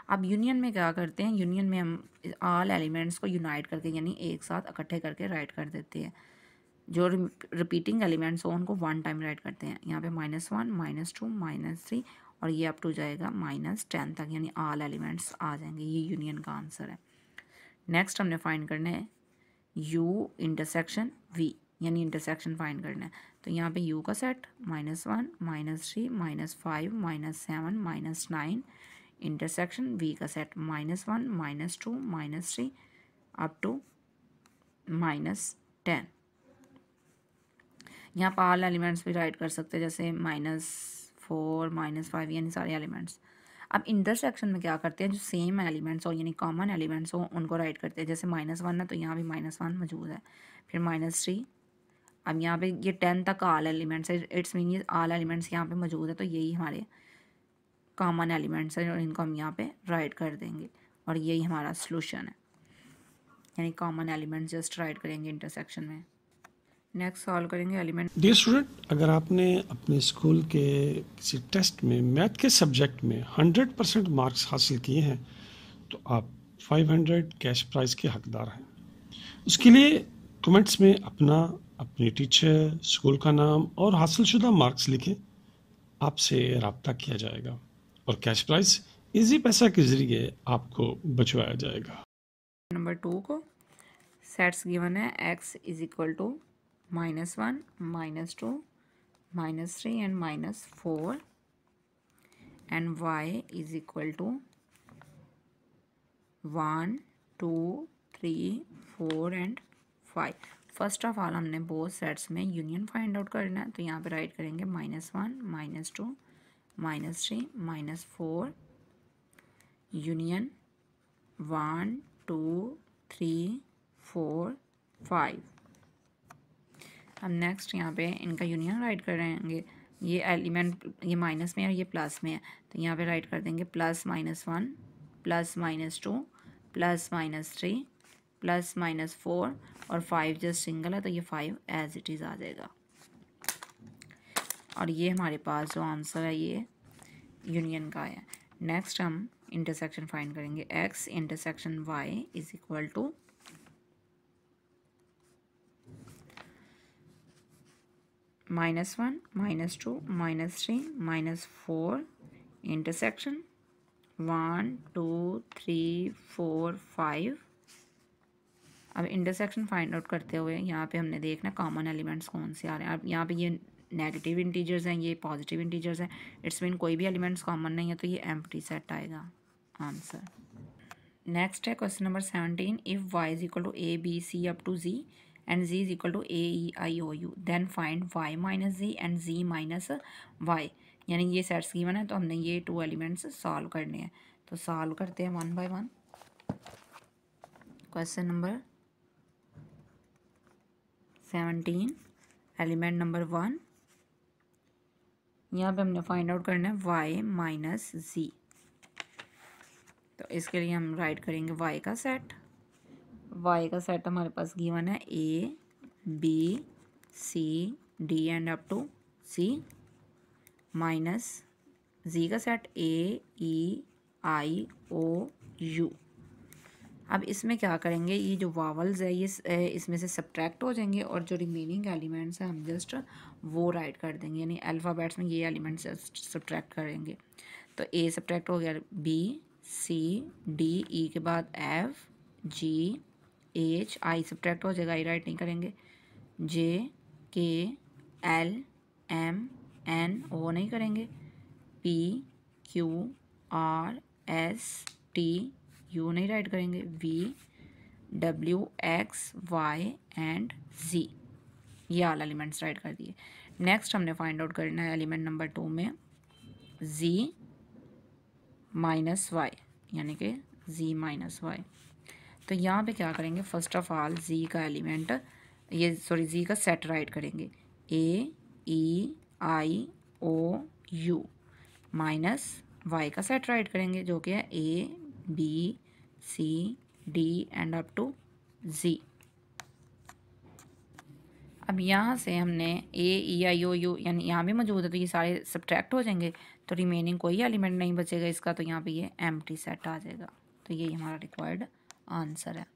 अब यूनियन में क्या करते हैं, यूनियन में हम ऑल एलिमेंट्स को यूनाइट करके यानी एक साथ इकट्ठे करके राइट कर देते हैं। जो रिपीटिंग एलिमेंट्स हो उनको 1 टाइम राइट करते हैं। यहाँ पे -1 -2 -3 और ये अप टू जाएगा -10 तक, यानी ऑल एलिमेंट्स आ जाएंगे। ये यूनियन का आंसर है। नेक्स्ट हमने फाइंड करना है u इंटरसेक्शन v, यानी इंटरसेक्शन फाइंड करना है। तो यहाँ पे u का सेट -1 -3 -5 -7 -9 इंटरसेक्शन v का सेट -1 -2 -3 अप टू -10। यहाँ पर ऑल एलिमेंट्स भी राइट कर सकते हैं, जैसे -4 -5, यानी सारे एलिमेंट्स। अब इंटरसेक्शन में क्या करते हैं, जो सेम एलिमेंट्स हो यानी कॉमन एलिमेंट्स हो उनको राइट करते हैं। जैसे -1 है तो यहाँ भी -1 मौजूद है, फिर -3। अब यहाँ पे ये 10 तक ऑल एलिमेंट्स है, इट्स मीन ये ऑल एलिमेंट्स यहाँ पे मौजूद है, तो यही हमारे कॉमन एलिमेंट्स हैं और इनको हम यहाँ पे राइट कर देंगे और यही हमारा सोल्यूशन है, यानी कॉमन एलिमेंट्स जस्ट राइट करेंगे इंटरसेक्शन में। नेक्स्ट सॉल्व करेंगे एलिमेंट। डियर स्टूडेंट, अगर आपने अपने स्कूल के किसी टेस्ट में मैथ के सब्जेक्ट में 100% मार्क्स हासिल किए हैं तो आप 500 कैश प्राइज़ के हकदार हैं। उसके लिए कमेंट्स में अपने टीचर, स्कूल का नाम और हासिलशुदा मार्क्स लिखें। आपसे रब्ता किया जाएगा और कैश प्राइज़ इजी पैसा के ज़रिए आपको बचवाया जाएगा। नंबर 2 को सेट्स गिवन है x is equal to -1 -2 -3 and -4 and y is equal to 1 2 3 4 and 5। First of all हमने बोथ सेट्स में यूनियन फाइंड आउट करना है, तो यहाँ पे राइट करेंगे -1 -2 -3 -4 यूनियन 1 2 3 4 5। अब नेक्स्ट यहाँ पे इनका यूनियन राइट करेंगे। ये एलिमेंट ये माइनस में है और ये प्लस में है, तो यहाँ पे राइट कर देंगे +-1 +-2 +-3 +-4 और 5 जस्ट सिंगल है तो ये 5 एज इट इज़ आ जाएगा। और ये हमारे पास जो आंसर है ये यूनियन का है। नेक्स्ट हम इंटरसेक्शन फाइंड करेंगे। x intersection y is equal to -1 -2 -3 -4 intersection 1 2 3 4 5। अब इंटरसेक्शन फाइंड आउट करते हुए यहाँ पे हमने देखना कॉमन एलिमेंट्स कौन से आ रहे हैं। अब यहाँ पे ये नेगेटिव इंटीजर्स हैं, ये पॉजिटिव इंटीजर्स हैं, इट्स मीन कोई भी एलिमेंट्स कॉमन नहीं है, तो ये एम्प्टी सेट आएगा आंसर। नेक्स्ट है question number 17। If y is equal to a b c up to z and z is equal to a e i o u then find y minus z and z minus y, यानी ये sets given है तो हमने ये 2 elements solve करने हैं। तो solve करते हैं 1 by 1। Question number 17 element number 1, यहाँ पे हमने फाइंड आउट करना है y माइनस z। तो इसके लिए हम राइट करेंगे y का सेट। y का सेट हमारे पास गिवन है a b c d and up to c minus z का set a e i o u। अब इसमें क्या करेंगे, ये जो वावल्स है ये इसमें से सब्ट्रैक्ट हो जाएंगे और जो रिमेनिंग एलिमेंट्स हैं हम जस्ट वो राइट कर देंगे, यानी अल्फ़ाबेट्स में ये एलिमेंट्स सब्ट्रैक्ट करेंगे। तो a सब्ट्रैक्ट हो गया, b c d e के बाद f g h i subtract हो जाएगा, i राइट नहीं करेंगे, j k l m n o नहीं करेंगे, p q r s t u नहीं राइट करेंगे, v w x y and z, ये ऑल एलिमेंट्स राइट कर दिए। नेक्स्ट हमने फाइंड आउट करना है एलिमेंट नंबर 2 में z माइनस y, यानी कि z माइनस y। तो यहाँ पे क्या करेंगे, फर्स्ट ऑफ ऑल z का एलिमेंट z का सेट राइट करेंगे, a e i o u minus y का सेट राइट करेंगे जो कि है a b c d and up to z। अब यहाँ से हमने a e i o u यानी यहाँ भी मौजूद है तो ये सारे सब्ट्रैक्ट हो जाएंगे, तो रिमेनिंग कोई एलिमेंट नहीं बचेगा इसका, तो यहाँ पे ये एम्प्टी सेट आ जाएगा। तो यही हमारा रिक्वायर्ड आंसर है।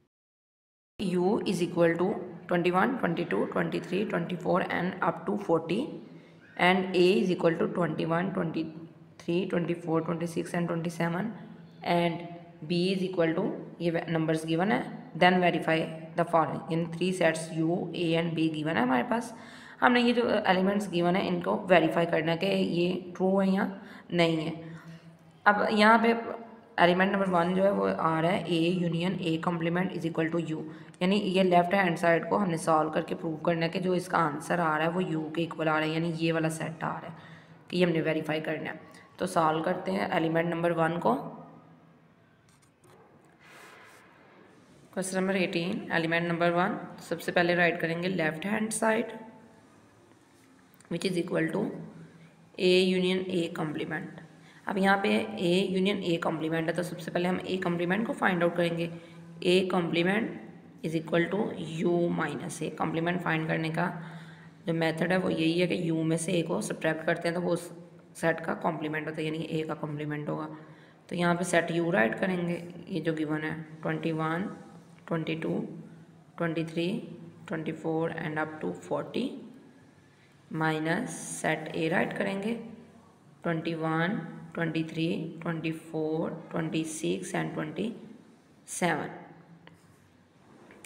u is equal to 21 22 23 24 and up to 40 and a is equal to 21 23 3, 24, 26 and 27 and B is equal to ये नंबर्स गिवन है, then verify the following in 3 sets U, A and B given है हमारे पास। हमने ये जो elements given है इनको verify करना है कि ये ट्रू है या नहीं है। अब यहाँ पे एलिमेंट नंबर 1 जो है वो आ रहा है A union A complement is equal to U, यानी ये लेफ्ट हैंड साइड को हमने सॉल्व करके प्रूव करना है कि जो इसका आंसर आ रहा है वो U के इक्वल आ रहा है, यानी ये वाला सेट आ रहा है कि ये हमने वेरीफाई करना है। तो सॉल्व करते हैं एलिमेंट नंबर 1 को। क्वेश्चन नंबर 18 एलिमेंट नंबर 1, सबसे पहले राइट करेंगे left hand side which is equal to A union A complement. अब यहाँ पे A यूनियन A कॉम्प्लीमेंट है तो सबसे पहले हम A कॉम्प्लीमेंट को फाइंड आउट करेंगे। A complement is equal to U minus A। Complement find करने का जो मेथड है वो यही है कि U में से A को सब्ट्रैक्ट करते हैं तो वो सेट का कॉम्प्लीमेंट होता है, यानी A का कॉम्प्लीमेंट होगा। तो यहाँ पे सेट U राइट करेंगे, ये जो गिवन है 21, 22, 23, 24 and up to 40 minus set A write करेंगे 21, 23, 24, 26 एंड 27।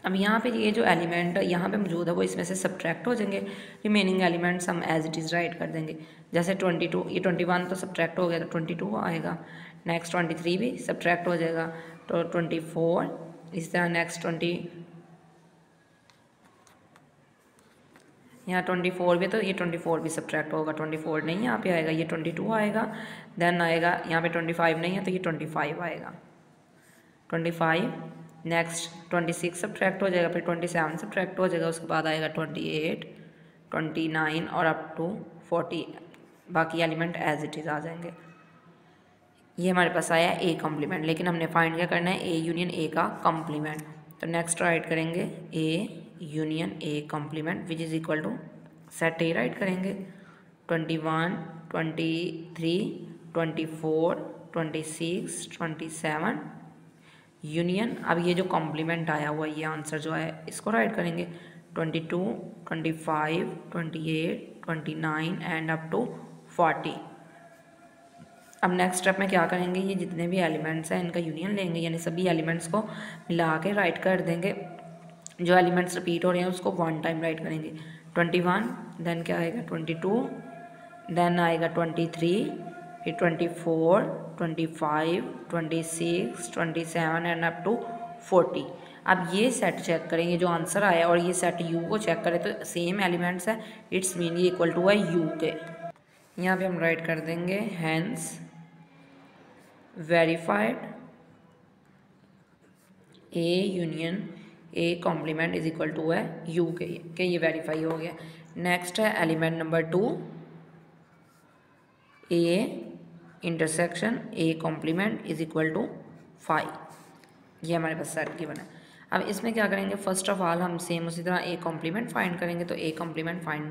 अब यहाँ पे ये जो एलिमेंट यहाँ पे मौजूद है वो इसमें से सब्ट्रैक्ट हो जाएंगे, रिमेनिंग एलिमेंट्स हम एज इट इज़ राइट कर देंगे। जैसे 22, ये 21 तो सब्ट्रैक्ट हो गया तो 22 आएगा, नेक्स्ट 23 भी सब्ट्रैक्ट हो जाएगा तो 24, इस तरह नेक्स्ट 24 भी, तो ये 24 भी सब्ट्रैक्ट होगा, 24 नहीं यहाँ पे आएगा, ये 22 आएगा, देन आएगा यहाँ पे 25 नहीं है तो ये 25 आएगा, 25 नेक्स्ट 26 सब्ट्रैक्ट हो जाएगा, फिर 27 सब्ट्रैक्ट हो जाएगा, उसके बाद आएगा 28, 29 और अप टू 40, बाकी एलिमेंट एज इट इज़ आ जाएंगे। ये हमारे पास आया A कॉम्प्लीमेंट, लेकिन हमने फाइंड क्या करना है A यूनियन A का कॉम्प्लीमेंट। तो नेक्स्ट राइट करेंगे A union A complement which is equal to set A write करेंगे 21, 23, 24, 26, 27 यूनियन। अब ये जो कॉम्प्लीमेंट आया हुआ ये आंसर जो है इसको राइट करेंगे 22, 25, 28, 29 एंड अप टू 40। अब नेक्स्ट स्टेप में क्या करेंगे, ये जितने भी एलिमेंट्स हैं इनका यूनियन लेंगे, यानी सभी एलिमेंट्स को मिला के राइट कर देंगे। जो एलिमेंट्स रिपीट हो रहे हैं उसको 1 टाइम राइट करेंगे 21, देन क्या आएगा 22, देन आएगा 23, फिर 24, 25, 26, 27 एंड अप टू 40। अब ये सेट चेक करेंगे, जो आंसर आया और ये सेट U को चेक करें तो सेम एलिमेंट्स है, इट्स मीन ये इक्वल टू है U के। यहाँ पे हम राइट कर देंगे hence verified A union A complement is equal to है U के ये वेरीफाई हो गया। नेक्स्ट है element number 2 A intersection A complement is equal to 5। ये हमारे पास सेट गिवन है। अब इसमें क्या करेंगे, फर्स्ट ऑफ ऑल हम सेम उसी तरह A कॉम्प्लीमेंट फाइंड करेंगे। तो A कॉम्प्लीमेंट फाइंड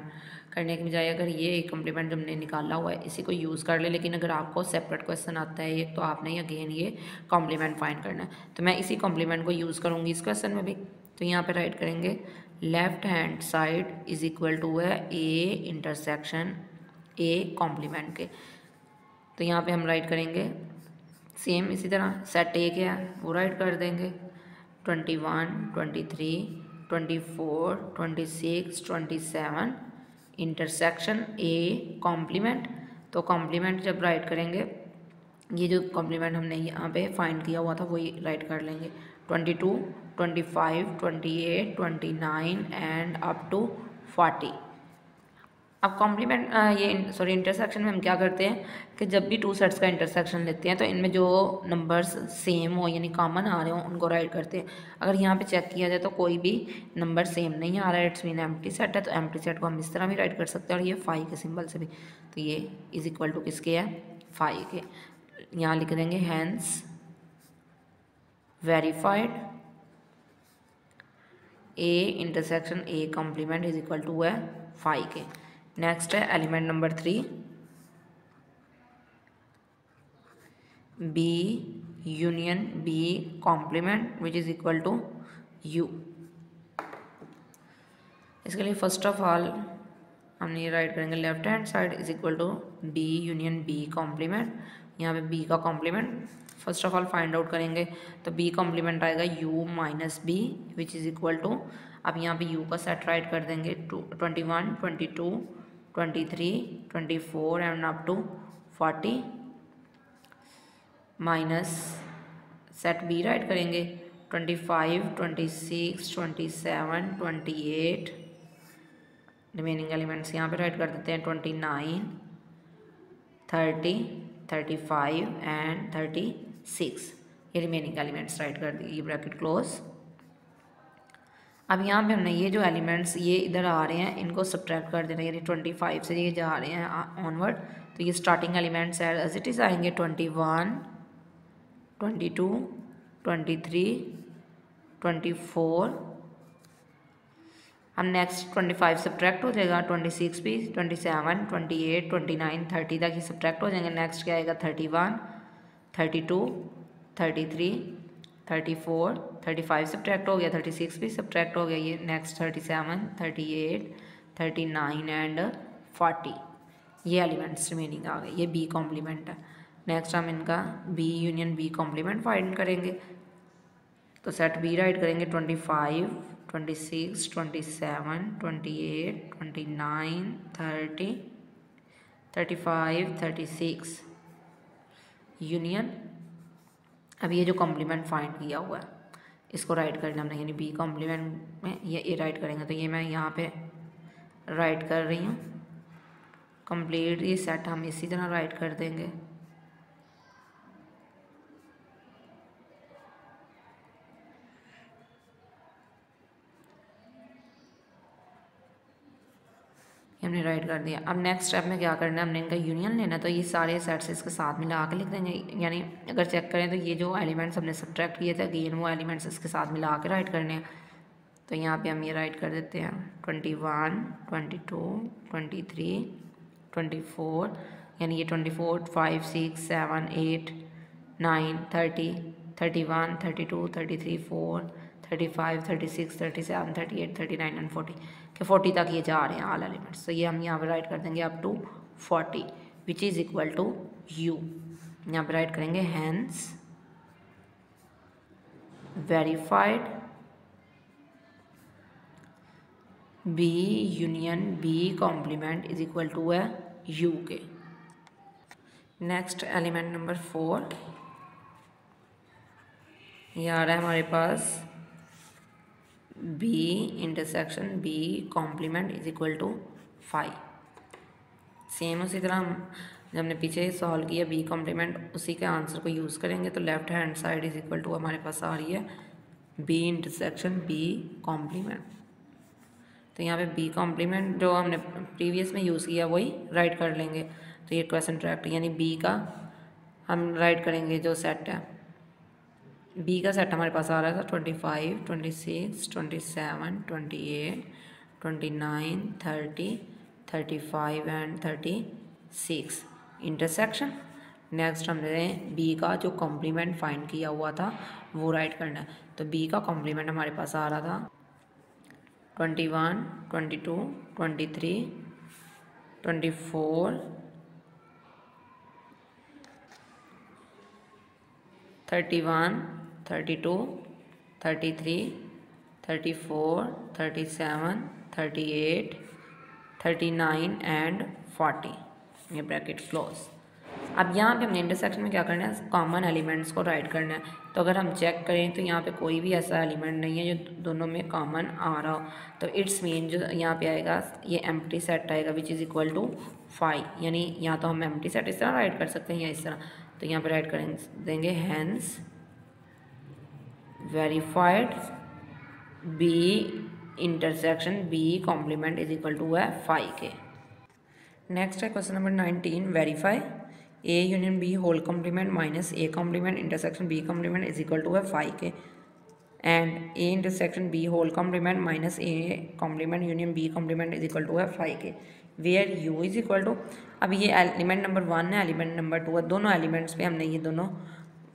करने के बजाय अगर ये A कॉम्प्लीमेंट जो हमने निकाला हुआ है इसी को यूज़ कर ले, लेकिन अगर आपको सेपरेट क्वेश्चन आता है एक तो आपने अगेन ये कॉम्प्लीमेंट फाइंड करना है, तो मैं इसी कॉम्प्लीमेंट को यूज़ करूँगी इस क्वेश्चन में भी। तो यहाँ पे राइट करेंगे left hand side is equal to है A इंटरसेक्शन A कॉम्प्लीमेंट के। तो यहाँ पे हम राइट करेंगे सेम इसी तरह सेट A क्या है वो राइट कर देंगे 21, 23, 24, 26, 27 इंटरसेक्शन A कॉम्प्लीमेंट। तो कॉम्प्लीमेंट जब राइट करेंगे ये जो कॉम्प्लीमेंट हमने यहाँ पे फाइंड किया हुआ था वही राइट कर लेंगे 22, 25, 28, 29 एंड अप टू 40। अब कॉम्प्लीमेंट इंटरसेक्शन में हम क्या करते हैं कि जब भी 2 सेट्स का इंटरसेक्शन लेते हैं तो इनमें जो नंबर्स सेम हो यानी कॉमन आ रहे हो उनको राइट करते हैं। अगर यहाँ पे चेक किया जाए तो कोई भी नंबर सेम नहीं आ रहा है, इट्स मीन एम्प्टी सेट है, तो एम्प्टी सेट को हम इस तरह भी राइट कर सकते हैं और ये 5 के सिंबल से भी। तो ये इज इक्वल टू किसके है 5 के। यहाँ लिख देंगे hence verified A intersection A complement is equal to है 5 के। नेक्स्ट है element number 3 B union B complement which is equal to U। इसके लिए फर्स्ट ऑफ ऑल हमने ये राइट करेंगे left hand side is equal to D union B complement. यहाँ पे बी का complement first of all find out करेंगे, तो बी कॉम्प्लीमेंट आएगा u minus B which is equal to, अब यहाँ पे u का सेट राइट कर देंगे 21, 22, 23, 24 and up to 40 minus set B write करेंगे 25, 26, 27, 28, रिमेनिंग एलिमेंट्स यहाँ पे राइट कर देते हैं 29, 30, 35 एंड 36, ये रिमेनिंग एलिमेंट्स राइट कर दिए, ये ब्रैकेट क्लोज। अब यहाँ पे हमने ये जो एलिमेंट्स ये इधर आ रहे हैं इनको सब्ट्रैक्ट कर देना, यानी 25 से ये जा रहे हैं ऑनवर्ड, तो ये starting elements as it is आएंगे 21, 22, 23, 24, हम नेक्स्ट 25 सब्ट्रैक्ट हो जाएगा, 26 भी, 27, 28, 29, 30 तक ये सब्ट्रैक्ट हो जाएंगे। नेक्स्ट क्या आएगा 31, 32, 33, 34, 35 सब्ट्रैक्ट हो गया, 36 भी सब्ट्रैक्ट हो गया, ये नेक्स्ट 37, 38, 39 एंड 40, ये एलिमेंट्स रिमेनिंग आ गए, ये बी कॉम्प्लीमेंट है। नेक्स्ट हम इनका B union B complement find करेंगे, तो सेट बी राइट करेंगे 25, 26, 27, 28, 29, 30, 35, 36 यूनियन, अब ये जो कॉम्प्लीमेंट फाइंड किया हुआ है इसको राइट करना हमने, यानी बी कॉम्प्लीमेंट में ये राइट करेंगे, तो ये मैं यहाँ पे राइट कर रही हूँ कंप्लीट, ये सेट हम इसी तरह राइट कर देंगे। हमने राइट कर दिया। अब नेक्स्ट स्टेप में क्या करना है, हमने इनका यूनियन लेना, तो ये सारे सेट्स इसके साथ मिला के लिख देंगे, यानी अगर चेक करें तो ये जो एलिमेंट्स हमने सब्ट्रैक्ट किए थे अगेन वो एलिमेंट्स इसके साथ मिला के राइट करने हैं, तो यहाँ पे हम ये राइट कर देते हैं 21, 22, 23, 24, यानी ये 24, 5, 6, 7, 8, 9, 30, 31, 32, 33, 4, 35, 36, 37, 38, 39 एंड 40 के 40 तक ये जा रहे हैं ऑल एलिमेंट्स, तो ये हम यहाँ पे राइट कर देंगे up to 40 which is equal to u, यहाँ पे राइट करेंगे hence verified b union b complement is equal to है u के। नेक्स्ट एलिमेंट नंबर 4 ये आ रहा है हमारे पास b intersection b complement is equal to 5। Same उसी तरह हम जब हमने पीछे सॉल्व किया b कॉम्प्लीमेंट उसी के आंसर को यूज़ करेंगे, तो left hand side is equal to हमारे पास आ रही है b इंटरसेक्शन b कॉम्प्लीमेंट, तो यहाँ पे b कॉम्प्लीमेंट जो हमने प्रीवियस में यूज़ किया वही राइट कर लेंगे, तो ये क्वेश्चन ट्रैक्ट यानी b का हम राइट करेंगे जो सेट है, बी का सेट हमारे पास आ रहा था 25, 26, 27, 28, 29, 30, 35 एंड 36 इंटरसेक्शन। नेक्स्ट हमने बी का जो कॉम्प्लीमेंट फाइंड किया हुआ था वो राइट करना है, तो बी का कॉम्प्लीमेंट हमारे पास आ रहा था 21, 22, 23, 24, 31, 32, 33, 34, 37, 38, 39 एंड 40, ये ब्रैकेट क्लोज। अब यहाँ पे हमने इंटरसेक्शन में क्या करना है, कॉमन एलिमेंट्स को राइट करना है, तो अगर हम चेक करें तो यहाँ पे कोई भी ऐसा एलिमेंट नहीं है जो दोनों में कॉमन आ रहा हो, तो इट्स मीन जो यहाँ पे आएगा ये एम्प्टी सेट आएगा विच इज़ इक्वल टू 5, यानी या तो हम एम्प्टी सेट इस तरह राइट कर सकते हैं या इस तरह, तो यहाँ पे राइट करेंगे देंगे hence verified b intersection b complement is equal to है 5 के। नेक्स्ट है question number 19, verify a union b whole complement minus a complement intersection b complement is equal to है 5 के, and a intersection b whole complement minus a complement union b complement is equal to है 5 के, where u is equal to, अब ये element number 1 है element number 2 है, दोनों elements पे हमने ये दोनों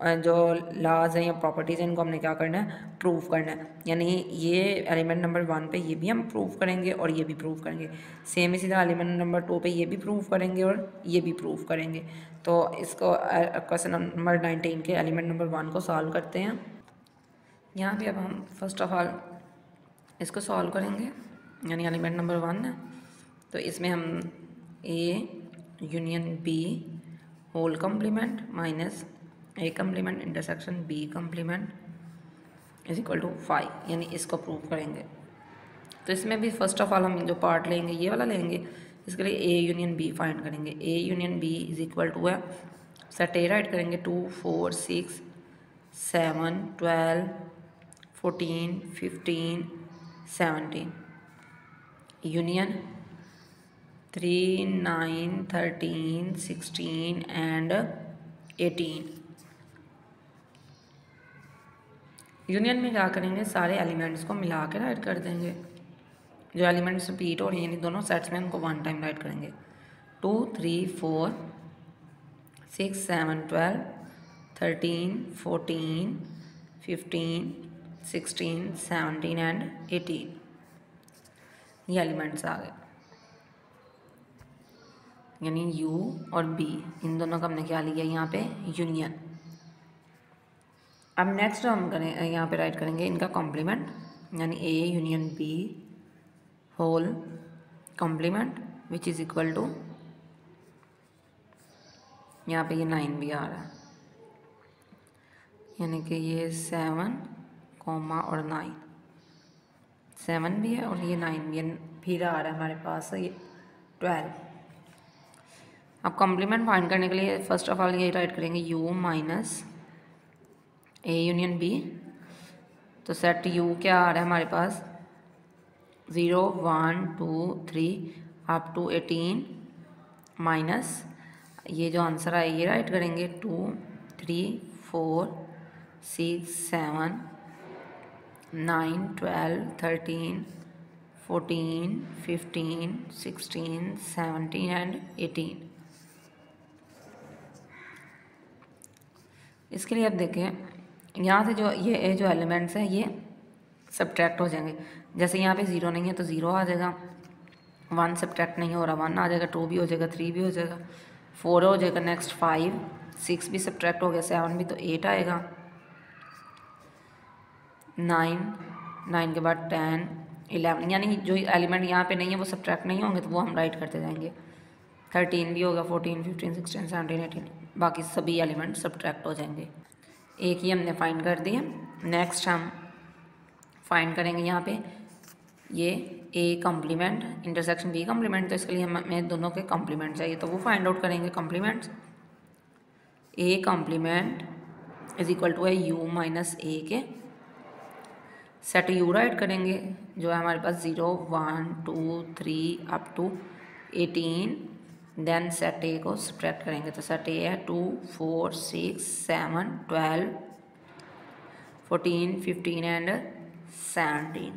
जो लाज हैं या प्रॉपर्टीज़ हैं इनको हमने क्या करना है, प्रूव करना है। यानी ये एलिमेंट नंबर 1 पे ये भी हम प्रूव करेंगे और ये भी प्रूव करेंगे। सेम इसी तरह एलिमेंट नंबर 2 पे ये भी प्रूव करेंगे और ये भी प्रूव करेंगे। तो इसको क्वेश्चन नंबर 19 के एलिमेंट नंबर 1 को सॉल्व करते हैं। यहाँ पे अब हम फर्स्ट ऑफ ऑल इसको सॉल्व करेंगे, यानी एलिमेंट नंबर 1 है तो इसमें हम A union B whole complement minus A complement intersection B complement is equal to 5, यानी इसको प्रूव करेंगे। तो इसमें भी फर्स्ट ऑफ ऑल हम जो पार्ट लेंगे ये वाला लेंगे। इसके लिए ए यूनियन बी फाइंड करेंगे। A union B is equal to है, सेट ए राइट करेंगे 2 4 6 7 12 14 15 17 यूनियन 3 9 13 16 एंड 18। यूनियन में क्या करेंगे, सारे एलिमेंट्स को मिला के राइट कर देंगे। जो एलिमेंट्स रिपीट हो रही हैं यानी दोनों सेट्स में उनको 1 टाइम राइट करेंगे। 2 3 4 6 7 12 13 14 15 16 17 एंड 18 ये एलिमेंट्स आ गए। यानी U और B इन दोनों का हमने क्या लिया यहाँ पे, यूनियन। अब नेक्स्ट हम करें यहाँ पे राइट करेंगे इनका कॉम्प्लीमेंट, यानी A union B whole complement which is equal to, यहाँ पे ये 9 भी आ रहा है, यानी कि ये 7 कॉमा और 9, 7 भी है और ये 9 भी है, फिर आ रहा है हमारे पास ये 12। अब कॉम्प्लीमेंट फाइंड करने के लिए फर्स्ट ऑफ ऑल ये राइट करेंगे U minus A union B. तो सेट U क्या आ रहा है हमारे पास, 0 1 2 3 अप टू 18 माइनस ये जो आंसर आए ये राइट करेंगे 2 3 4 6 7 9 12 13 14 15 16 17 एंड 18। इसके लिए अब देखें यहाँ से जो ये जो एलिमेंट्स हैं ये सब्ट्रैक्ट हो जाएंगे। जैसे यहाँ पे 0 नहीं है तो 0 आ जाएगा, 1 सब्ट्रैक्ट नहीं हो रहा 1 आ जाएगा, 2 भी हो जाएगा, 3 भी हो जाएगा, 4 हो जाएगा, नेक्स्ट 5 6 भी सब्ट्रैक्ट हो गया, 7 भी तो 8 आएगा, 9 के बाद 10 11, यानी जो एलिमेंट यहाँ पे नहीं है वो सब्ट्रैक्ट नहीं होंगे तो वो हम राइट करते जाएंगे। 13 भी होगा, 14 15 16 17 18, बाकी सभी एलिमेंट सब्ट्रैक्ट हो जाएंगे। एक ही हमने फाइंड कर दिया। नेक्स्ट हम फाइंड करेंगे यहाँ पे ये A complement intersection B complement. तो इसके लिए हमें दोनों के कॉम्प्लीमेंट चाहिए तो वो फाइंड आउट करेंगे। Complements A complement is equal to है U माइनस ए के, सेट U राइट करेंगे जो है हमारे पास 0 1 2 3 up to 18, then set A को सब्ट्रैक्ट करेंगे। तो सेट ए है 2 4 6 7 12 14 15 एंड 17,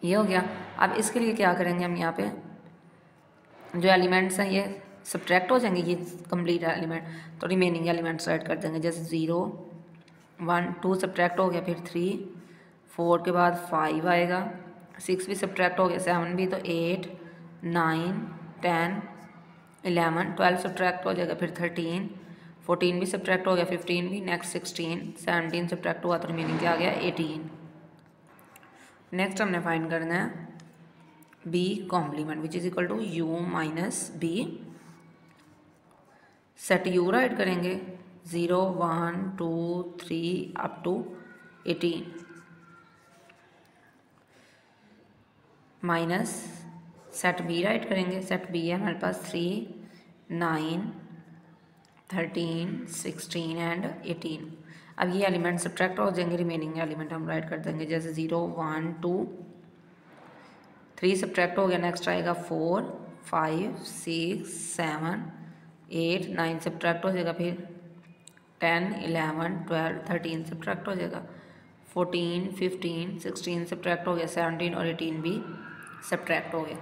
ये हो गया। अब इसके लिए क्या करेंगे हम, यहाँ पे जो एलिमेंट्स हैं ये सब्ट्रैक्ट हो जाएंगे, ये कंप्लीट एलिमेंट, तो रिमेनिंग एलिमेंट्स राइट कर देंगे। जैसे 0 1 2 सब्ट्रैक्ट हो गया, फिर 3 4 के बाद 5 आएगा, 6 भी सब्ट्रैक्ट हो गया, 7 भी, तो 8 9 10 11 12 सब्ट्रैक्ट हो जाएगा, फिर 13 14 भी सब्ट्रैक्ट हो गया, 15 भी, नेक्स्ट 16 17 सब्ट्रैक्ट हुआ तो रिमेनिंग क्या आ गया 18। नेक्स्ट हमने फाइंड करना है B complement which is equal to U minus B. Set U write करेंगे 0 1 2 3 up to 18 minus set B write करेंगे। सेट B है हमारे पास 3 9 13 16 एंड 18। अब ये एलिमेंट सब्ट्रैक्ट हो जाएंगे, रिमेनिंग एलिमेंट हम राइट कर देंगे। जैसे 0 1 2 3 सब्ट्रैक्ट हो गया, नेक्स्ट आएगा 4 5 6 7 8 9 सब्ट्रैक्ट हो जाएगा, फिर 10 11 12 13 सब्ट्रैक्ट हो जाएगा, 14 15 16 सब्ट्रैक्ट हो गया, 17 और 18 भी सब्ट्रैक्ट हो गया।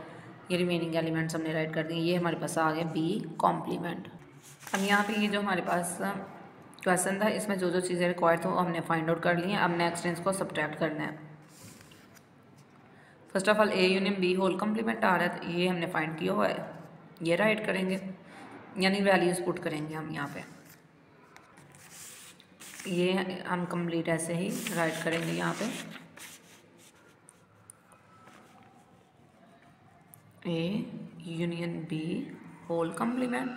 ये रिमेनिंग एलिमेंट्स हमने राइट कर दिए। ये हमारे पास आ गया बी कॉम्प्लीमेंट। अब यहाँ पे ये जो हमारे पास क्वेश्चन था इसमें जो जो चीज़ें रिक्वायर्ड थी वो हमने फाइंड आउट कर ली हैं। अब नेक्स्ट इसको सब्ट्रैक्ट करना है। First of all A union B whole complement आ रहा है, तो ये हमने फाइंड किया हुआ है, ये राइट करेंगे, यानी वैल्यूज़ पुट करेंगे हम यहाँ पे। ये हम कंप्लीट ऐसे ही राइट करेंगे यहाँ पे, A union B whole complement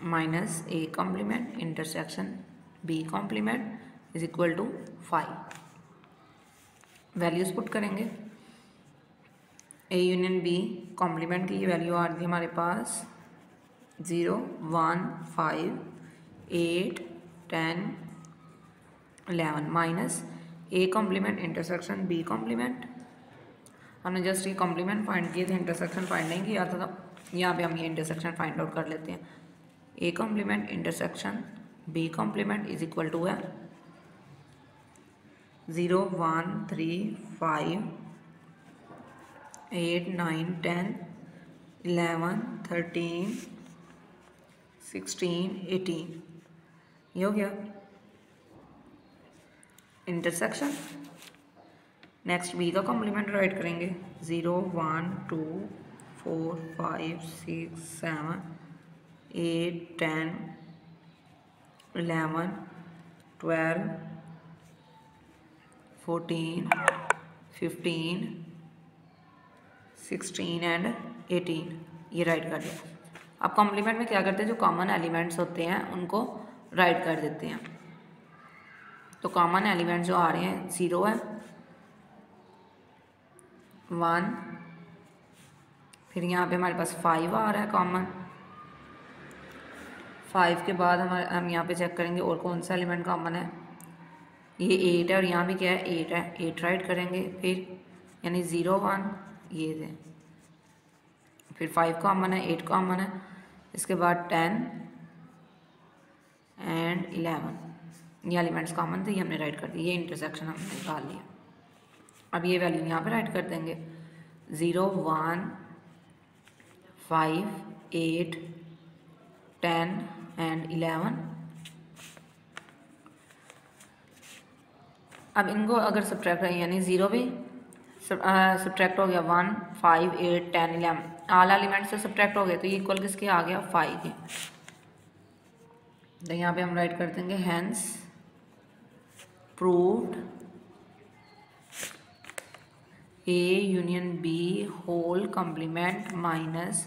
minus A complement intersection B complement is equal to 5। Values put करेंगे। ए यूनियन बी कॉम्प्लीमेंट की ये वैल्यू आ रही थी हमारे पास 0 1 5 8 10 11 minus A complement intersection B complement. हमने जस्ट ये कॉम्प्लीमेंट फाइंड किए थे, इंटरसेक्शन फाइंड नहीं किया था, तो यहाँ पे हम ये इंटरसेक्शन फाइंड आउट कर लेते हैं। A complement intersection B complement is equal to है 0 1 3 5 8 9 10 11 13 16 18, ये हो गया इंटरसेक्शन। नेक्स्ट बी का कॉम्प्लीमेंट राइट करेंगे 0 1 2 4 5 6 7 8 10 11 12 14 15 16 एंड 18, ये राइट कर दिया। अब कॉम्प्लीमेंट में क्या करते हैं, जो कॉमन एलिमेंट्स होते हैं उनको राइट कर देते हैं। तो कॉमन एलिमेंट जो आ रहे हैं 0 है, 1, फिर यहाँ पे हमारे पास 5 आ रहा है कॉमन। 5 के बाद हम यहाँ पे चेक करेंगे और कौन सा एलिमेंट कॉमन है, ये 8 है और यहाँ भी क्या है 8 है, 8 राइट करेंगे। फिर यानी 0 1 ये थे, फिर 5 कॉमन है, 8 कॉमन है, इसके बाद 10 एंड 11, ये एलिमेंट्स कॉमन थे, ये हमने राइट कर दिया, ये इंटरसेक्शन हमने निकाल लिया। अब ये वैल्यू यहाँ पे राइट कर देंगे 0 1 5 8 10 एंड 11। अब इनको अगर सब्ट्रैक्ट करें यानी 0 भी सब्ट्रैक्ट हो गया, 1 5 8 10 11 ऑल एलिमेंट्स से सब्ट्रैक्ट हो गए, तो ये इक्वल किसके आ गया 5 के। तो यहाँ पे हम राइट कर देंगे hence proved A union B whole complement minus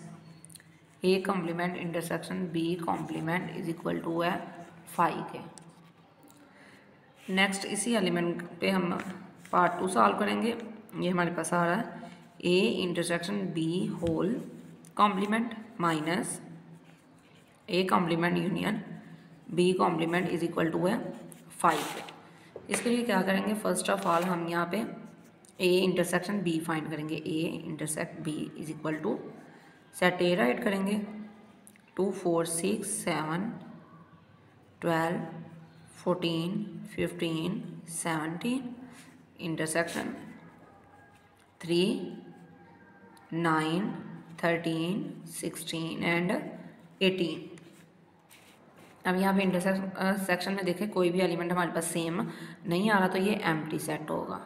A complement intersection B complement is equal to है 5 के। नेक्स्ट इसी एलिमेंट पे हम पार्ट 2 सॉल्व करेंगे। ये हमारे पास आ रहा है A intersection B whole complement minus A complement union B complement is equal to है 5। इसके लिए क्या करेंगे, फर्स्ट ऑफ ऑल हम यहाँ पे ए इंटरसेक्शन बी फाइंड करेंगे। A intersect B is equal to set A write करेंगे 2 4 6 7 12 14 15 17 इंटरसेक्शन 3 9 13 16 एंड 18। अब यहाँ पे इंटरसेक्शन में देखें कोई भी एलिमेंट हमारे पास सेम नहीं आ रहा, तो ये एम्प्टी सेट होगा,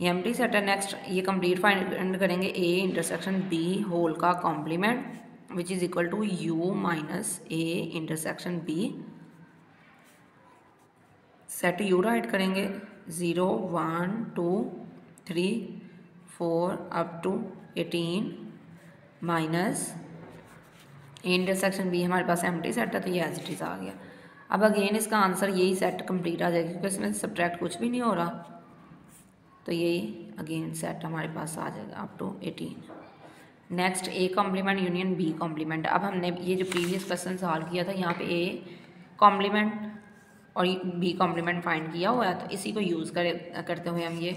ये एम्प्टी सेट है। नेक्स्ट ये कंप्लीट फाइंड करेंगे ए इंटरसेक्शन बी होल का complement which is equal to U minus A intersection B. Set U write करेंगे 0 1 2 3 4 up to 18 minus intersection B हमारे पास एम्प्टी सेट है, तो ये एज इट इज़ आ गया। अब अगेन इसका आंसर यही सेट कंप्लीट आ जाएगा क्योंकि इसमें सब्ट्रैक्ट कुछ भी नहीं हो रहा, तो यही अगेन सेट हमारे पास आ जाएगा up to 18। Next A complement union B complement. अब हमने ये जो प्रीवियस क्वेश्चन सॉल्व किया था यहाँ पे ए कॉम्प्लीमेंट और बी कॉम्प्लीमेंट फाइंड किया हुआ है, तो इसी को यूज़ करते हुए हम ये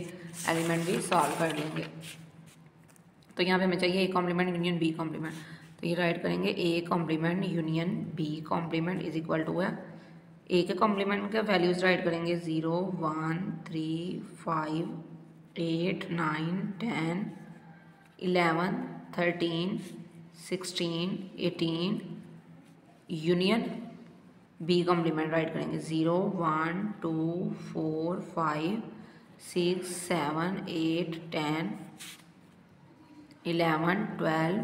एलिमेंट भी सॉल्व कर लेंगे। तो यहाँ पे हमें चाहिए A complement union B complement, तो ये राइट करेंगे A complement union B complement is equal to है ए के कॉम्प्लीमेंट के वैल्यूज़ राइट करेंगे 0 1 3 5 8 9 10 11 13 16, 18 यूनियन बी कॉम्प्लीमेंट राइट करेंगे 0, 1, 2, 4, 5, 6, 7, 8, 10, 11, 12,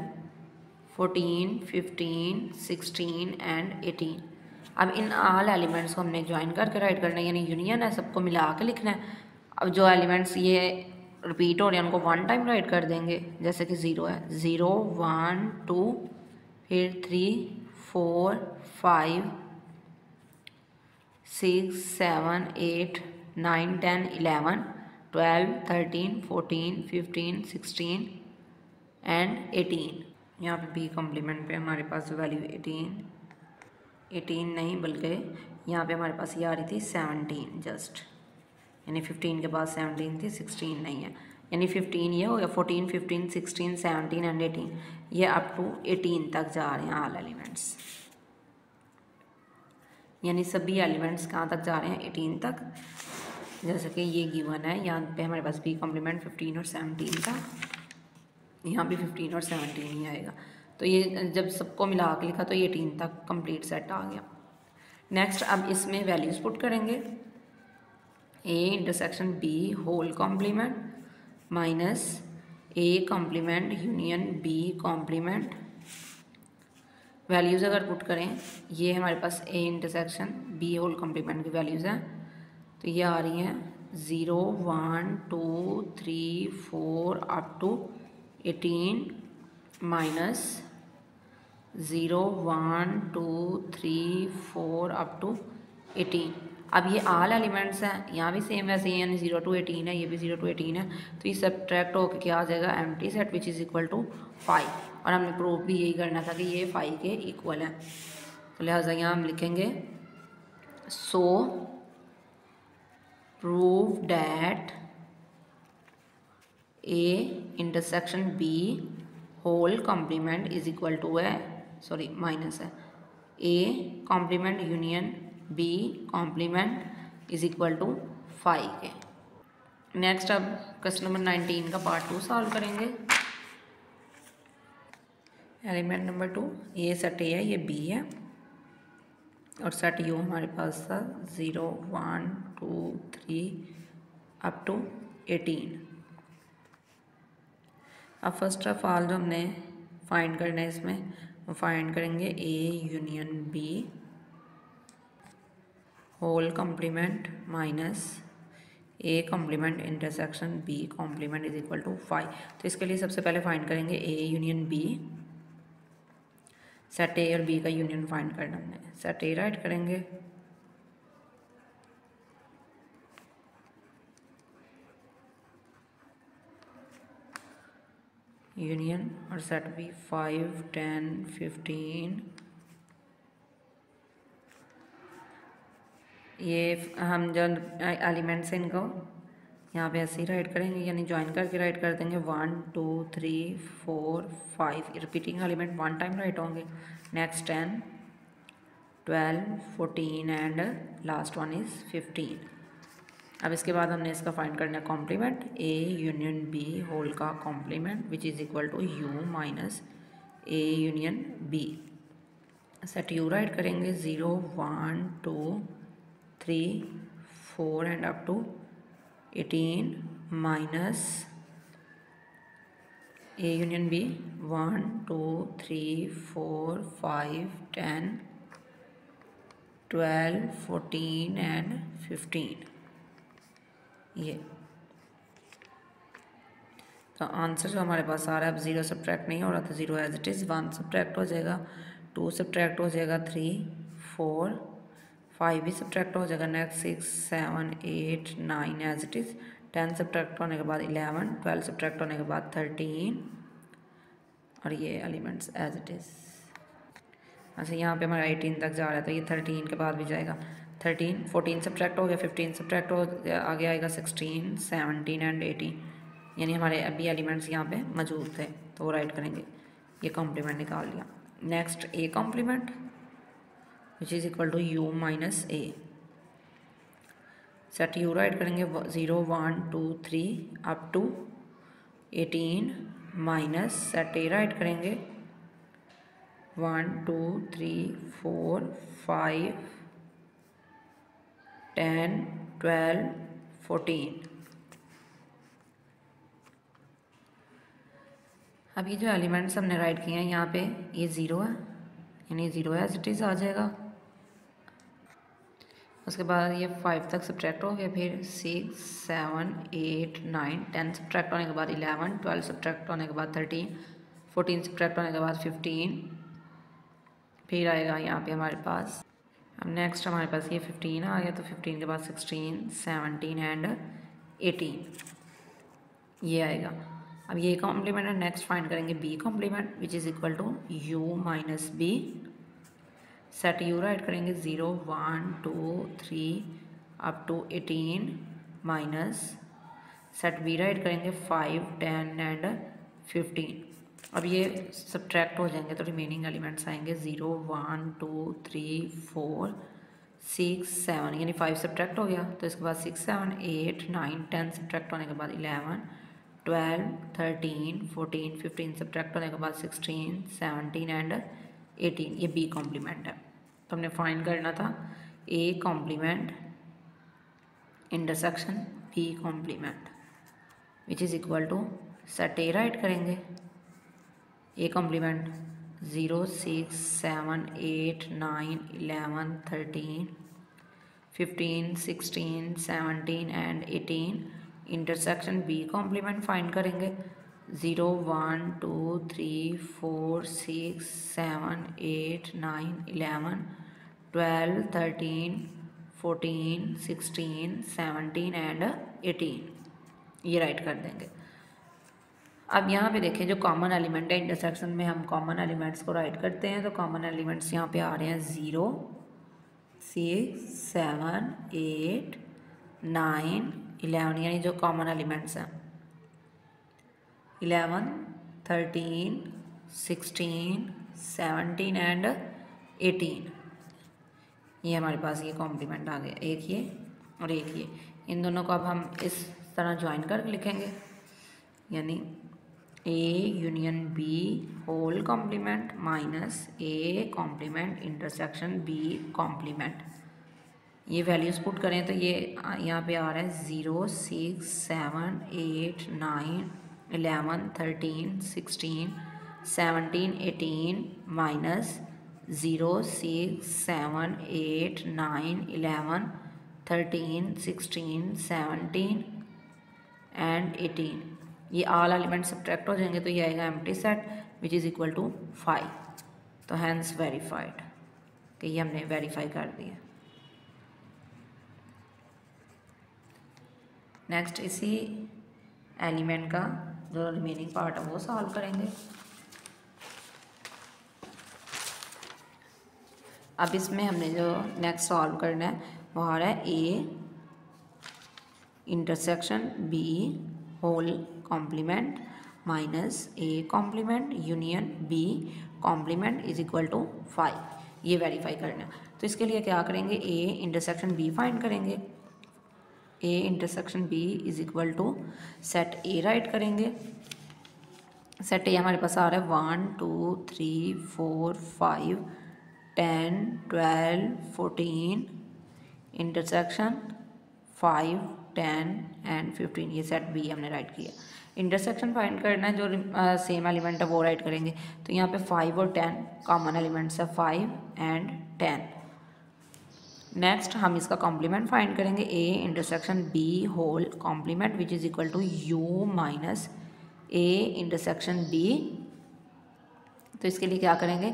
14, 15, 16 एंड 18। अब इन ऑल एलिमेंट्स को हमने ज्वाइन करके राइट करना है, यानी यूनियन है, सबको मिला के लिखना है। अब जो एलिमेंट्स ये रिपीट हो रहे हैं उनको वन टाइम राइट कर देंगे, जैसे कि 0 है 0, 1, 2, फिर 3, 4, 5, 6, 7, 8, 9, 10, 11, 12, 13, 14, 15, 16 एंड 18। यहाँ पे बी कॉम्प्लीमेंट पे हमारे पास वैल्यू 18 नहीं बल्कि यहाँ पे हमारे पास ये आ रही थी 17 जस्ट, यानी 15 के बाद 17 थी, 16 नहीं है, यानी 15 ये हो गया, 14, 15, 16, 17 एंड 18, ये अप टू 18 तक जा रहे हैं ऑल एलिमेंट्स, यानी सभी एलिमेंट्स कहाँ तक जा रहे हैं 18 तक। जैसे कि ये गिवन है, यहाँ पे हमारे पास बी कॉम्प्लीमेंट 15 और 17 था, यहाँ भी 15 और 17 ही आएगा। तो ये जब सबको मिला के लिखा तो ये 18 तक कंप्लीट सेट आ गया। नेक्स्ट अब इसमें वैल्यूज़ पुट करेंगे, A intersection B whole complement minus A complement union B complement. Values अगर पुट करें, ये हमारे पास A intersection B whole complement की वैल्यूज़ हैं, तो ये आ रही हैं 0, 1, 2, 3, 4 up to 18 minus 0, 1, 2, 3, 4 up to 18। अब ये ऑल एलिमेंट्स हैं, यहाँ भी सेम वैसे ही, यानी 0 to 18 है, ये भी 0 to 18 है, तो ये सब्ट्रैक्ट होकर क्या आ जाएगा empty set which is equal to 5। और हमने प्रूफ भी यही करना था कि ये 5 के इक्वल है, तो लिहाजा यहाँ हम लिखेंगे so prove that A intersection B whole complement is equal to है, सॉरी माइनस है, A complement union B complement is equal to 5 के। नेक्स्ट अब क्वेश्चन नंबर 19 का पार्ट 2 सॉल्व करेंगे। एलिमेंट नंबर 2, ये सेट ए है, ये बी है, और सेट यू हमारे पास था 0, 1, 2, 3 अप टू 18। अब फर्स्ट ऑफ ऑल जो हमने फाइंड करना है इसमें, वो फाइंड करेंगे A union B whole complement minus A complement intersection B complement is equal to 5। तो इसके लिए सबसे पहले फाइंड करेंगे A union B, set A और बी का यूनियन फाइंड करना हमने, सेट ए राइट करेंगे, यूनियन और सेट बी 5, 10, 15, ये हम जो एलिमेंट्स हैं इनको यहाँ पे ऐसे ही राइट करेंगे, यानी ज्वाइन करके राइट कर देंगे 1, 2, 3, 4, 5, repeating element one time write होंगे। Next 10, 12, 14 and last one is 15। अब इसके बाद हमने इसका फाइंड करना है complement, A union B whole का complement which is equal to U minus A union B. Set U write करेंगे 0, 1, 2, 3, 4 and up to 18 minus A union B 1, 2, 3, 4, 5, 10, 12, 14 and 15। ये तो आंसर जो हमारे पास आ रहा है, अब 0 सब्ट्रैक्ट नहीं हो रहा था, 0 एज इट इज़, 1 सब्ट्रैक्ट हो जाएगा, 2 सब्ट्रैक्ट हो जाएगा, 3, 4, 5 भी सब्ट्रैक्ट हो जाएगा, next 6, 7, 8, 9 as it is, 10 subtract होने के बाद 11, 12 सब्ट्रैक्ट होने के बाद 13 और ये एलिमेंट्स एज इट इज़। अच्छा यहाँ पे हमारा 18 तक जा रहा है, तो ये 13 के बाद भी जाएगा, 13, 14 सब्ट्रैक्ट हो गया, 15 सब्ट्रैक्ट हो गया, आगे आएगा 16, 17 एंड 18, यानी हमारे अभी एलिमेंट्स यहाँ पे मौजूद थे, तो वो राइट करेंगे, ये कॉम्प्लीमेंट निकाल लिया। Next A complement which is equal to U minus A, set U write करेंगे 0, 1, 2, 3 up to 18 minus set A write करेंगे 1 2 3 4 5 10 12 14। अब ये जो एलिमेंट्स हमने राइट किए हैं यहाँ पे ये ज़ीरो है, यानी ज़ीरो एज इट इज़ आ जाएगा। उसके बाद ये 5 तक सब्ट्रैक्ट हो गया, फिर 6 7 8 9 10 सब्ट्रैक्ट होने के बाद 11 12 सब्ट्रैक्ट होने के बाद 13 14 सब्ट्रैक्ट होने के बाद 15, फिर आएगा यहाँ पे हमारे पास, अब नेक्स्ट हमारे पास ये 15 आ गया, तो 15 के बाद 16 17 एंड 18 ये आएगा। अब ये कॉम्प्लीमेंट है, नेक्स्ट फाइंड करेंगे B complement which is equal to u minus B. Set U write करेंगे 0 1 2 3 up to 18 minus set B write करेंगे 5 10 एंड 15। अब ये सब्ट्रैक्ट हो जाएंगे तो रिमेनिंग एलिमेंट्स आएंगे 0 1 2 3 4 6 7, यानी 5 सब्ट्रैक्ट हो गया, तो इसके बाद 6 7 8 9 10 सब्ट्रैक्ट होने के बाद 11 12 13 14 15 सब्ट्रैक्ट होने के बाद 16 17 एंड 18। ये बी कॉम्प्लीमेंट है, तो हमने फाइंड करना था A complement intersection B complement which is equal to set A write करेंगे A complement 0 6 7 8 9 11 13 15 16 17 and 18। Intersection B complement find करेंगे 0 1 2 3 4 6 7 8 9 11 12 13 14 16 17 एंड 18 ये राइट कर देंगे। अब यहाँ पे देखें जो कॉमन एलिमेंट है इंटरसेक्शन में, हम कॉमन एलिमेंट्स को राइट करते हैं, तो कॉमन एलिमेंट्स यहाँ पे आ रहे हैं 0 6 7 8 9 11, यानी जो कॉमन एलिमेंट्स हैं 11 13 16 17 एंड 18 ये हमारे पास ये कॉम्प्लीमेंट आ गया, एक ये और एक ये। इन दोनों को अब हम इस तरह ज्वाइन कर लिखेंगे, यानी A union B whole complement minus A complement intersection B complement. ये वैल्यूज़ पुट करें तो ये यहाँ पे आ रहा है 0 6 7 8 9 11 13 16 17 18 माइनस 0 6 7 8 9 11 13 16 17 एंड 18। ये ऑल एलिमेंट सब्ट्रैक्ट हो जाएंगे तो ये आएगा empty set which is equal to 5। तो हैंस वेरीफाइड कि ये हमने वेरीफाई कर दिया। नेक्स्ट इसी एलिमेंट का जो रिमेनिंग पार्ट है वो सॉल्व करेंगे। अब इसमें हमने जो नेक्स्ट सॉल्व करना है वो आ रहा है A intersection B whole complement minus A complement union B complement is equal to 5। ये वेरीफाई करना है, तो इसके लिए क्या करेंगे, ए इंटरसेक्शन बी फाइंड करेंगे। A intersection B is equal to set A write करेंगे। सेट ए हमारे पास आ रहा है 1 2 3 4 5 10 12 14 इंटरसेक्शन 5 10 एंड 15। ये सेट बी हमने राइट किया। इंटरसेक्शन फाइंड करना है, जो सेम एलिमेंट है वो राइट करेंगे। तो यहाँ पे 5 और 10 कॉमन एलिमेंट्स है, 5 एंड 10। नेक्स्ट हम इसका कॉम्प्लीमेंट फाइंड करेंगे, A intersection B whole complement which is equal to U minus A intersection B. तो इसके लिए क्या करेंगे,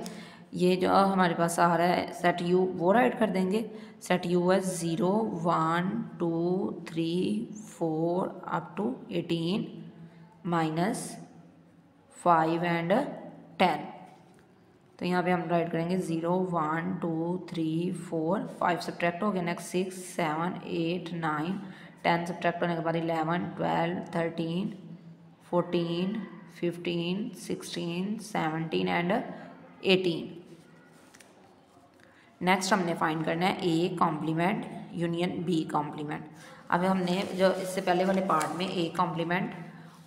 ये जो हमारे पास आ रहा है सेट यू वो राइट कर देंगे। सेट यू है 0 1 2 3 4 अप टू 18 माइनस 5 एंड 10। तो यहाँ पे हम राइट करेंगे 0 1 2 3 4 5 सब्ट्रैक्ट हो गया। नेक्स्ट 6 7 8 9 10 सब्ट्रैक्ट होने के बाद 11 12 13 14 15 16 17 एंड 18। नेक्स्ट हमने फाइंड करना है A complement union B complement. अब हमने जो इससे पहले वाले पार्ट में ए कॉम्प्लीमेंट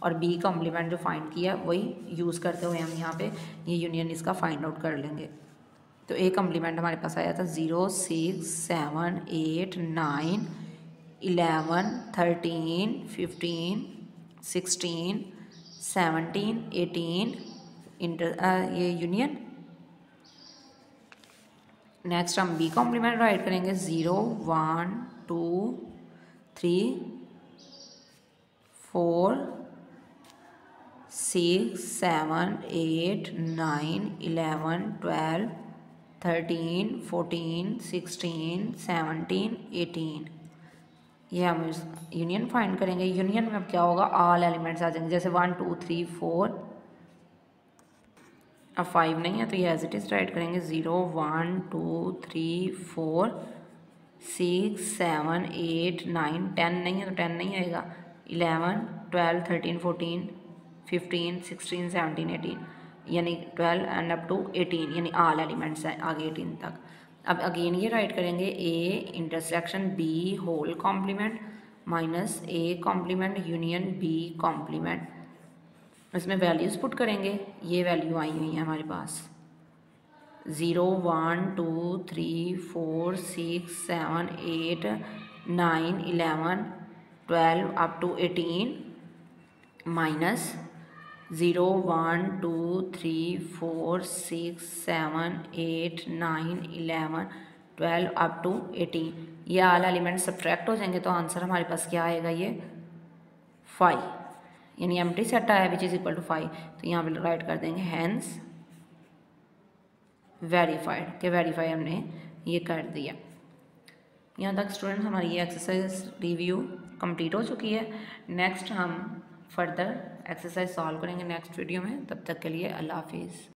और बी कॉम्प्लीमेंट जो फाइंड किया वही यूज़ करते हुए हम यहाँ पे ये यूनियन इसका फाइंड आउट कर लेंगे। तो ए कॉम्प्लीमेंट हमारे पास आया था 0, 6, 7, 8, 9, 11, 13, 15, 16, 17, 18 ये यूनियन। नेक्स्ट हम बी कॉम्प्लीमेंट राइट करेंगे 0, 1, 2, 3, 4, 6, 7, 8, 9, 11, 12, 13, 14, 16, 17, 18 ये हम यूनियन फाइंड करेंगे। यूनियन में अब क्या होगा, ऑल एलिमेंट्स आ जाएंगे, जैसे 1, 2, 3, 4, अब 5 नहीं है तो ये एज इट इज़ राइट करेंगे 0, 1, 2, 3, 4, 6, 7, 8, 9, 10 नहीं है तो 10 नहीं आएगा, 11, 12, 13, 14, 15, 16, 17, 18 यानी 12 एंड अप टू 18 यानी ऑल एलिमेंट्स हैं आगे 18 तक। अब अगेन ये राइट करेंगे A intersection B whole complement minus A complement union B complement. इसमें वैल्यूज़ पुट करेंगे, ये वैल्यू आई हुई है हमारे पास 0, 1, 2, 3, 4, 6, 7, 8, 9, 11, 12 up to 18 minus 0, 1, 2, 3, 4, 6, 7, 8, 9, 11, 12 up to 18 ये ऑल एलिमेंट सब्ट्रैक्ट हो जाएंगे तो आंसर हमारे पास क्या आएगा, ये 5 यानी एम्प्टी सेट आया विच इज़ इक्वल टू 5। तो यहाँ पे राइट कर देंगे हैंस वेरीफाइड के वेरीफाई हमने ये कर दिया। यहाँ तक स्टूडेंट हमारी ये एक्सरसाइज रिव्यू कंप्लीट हो चुकी है। नेक्स्ट हम फर्दर एक्सरसाइज सॉल्व करेंगे नेक्स्ट वीडियो में, तब तक के लिए अल्लाह हाफिज़।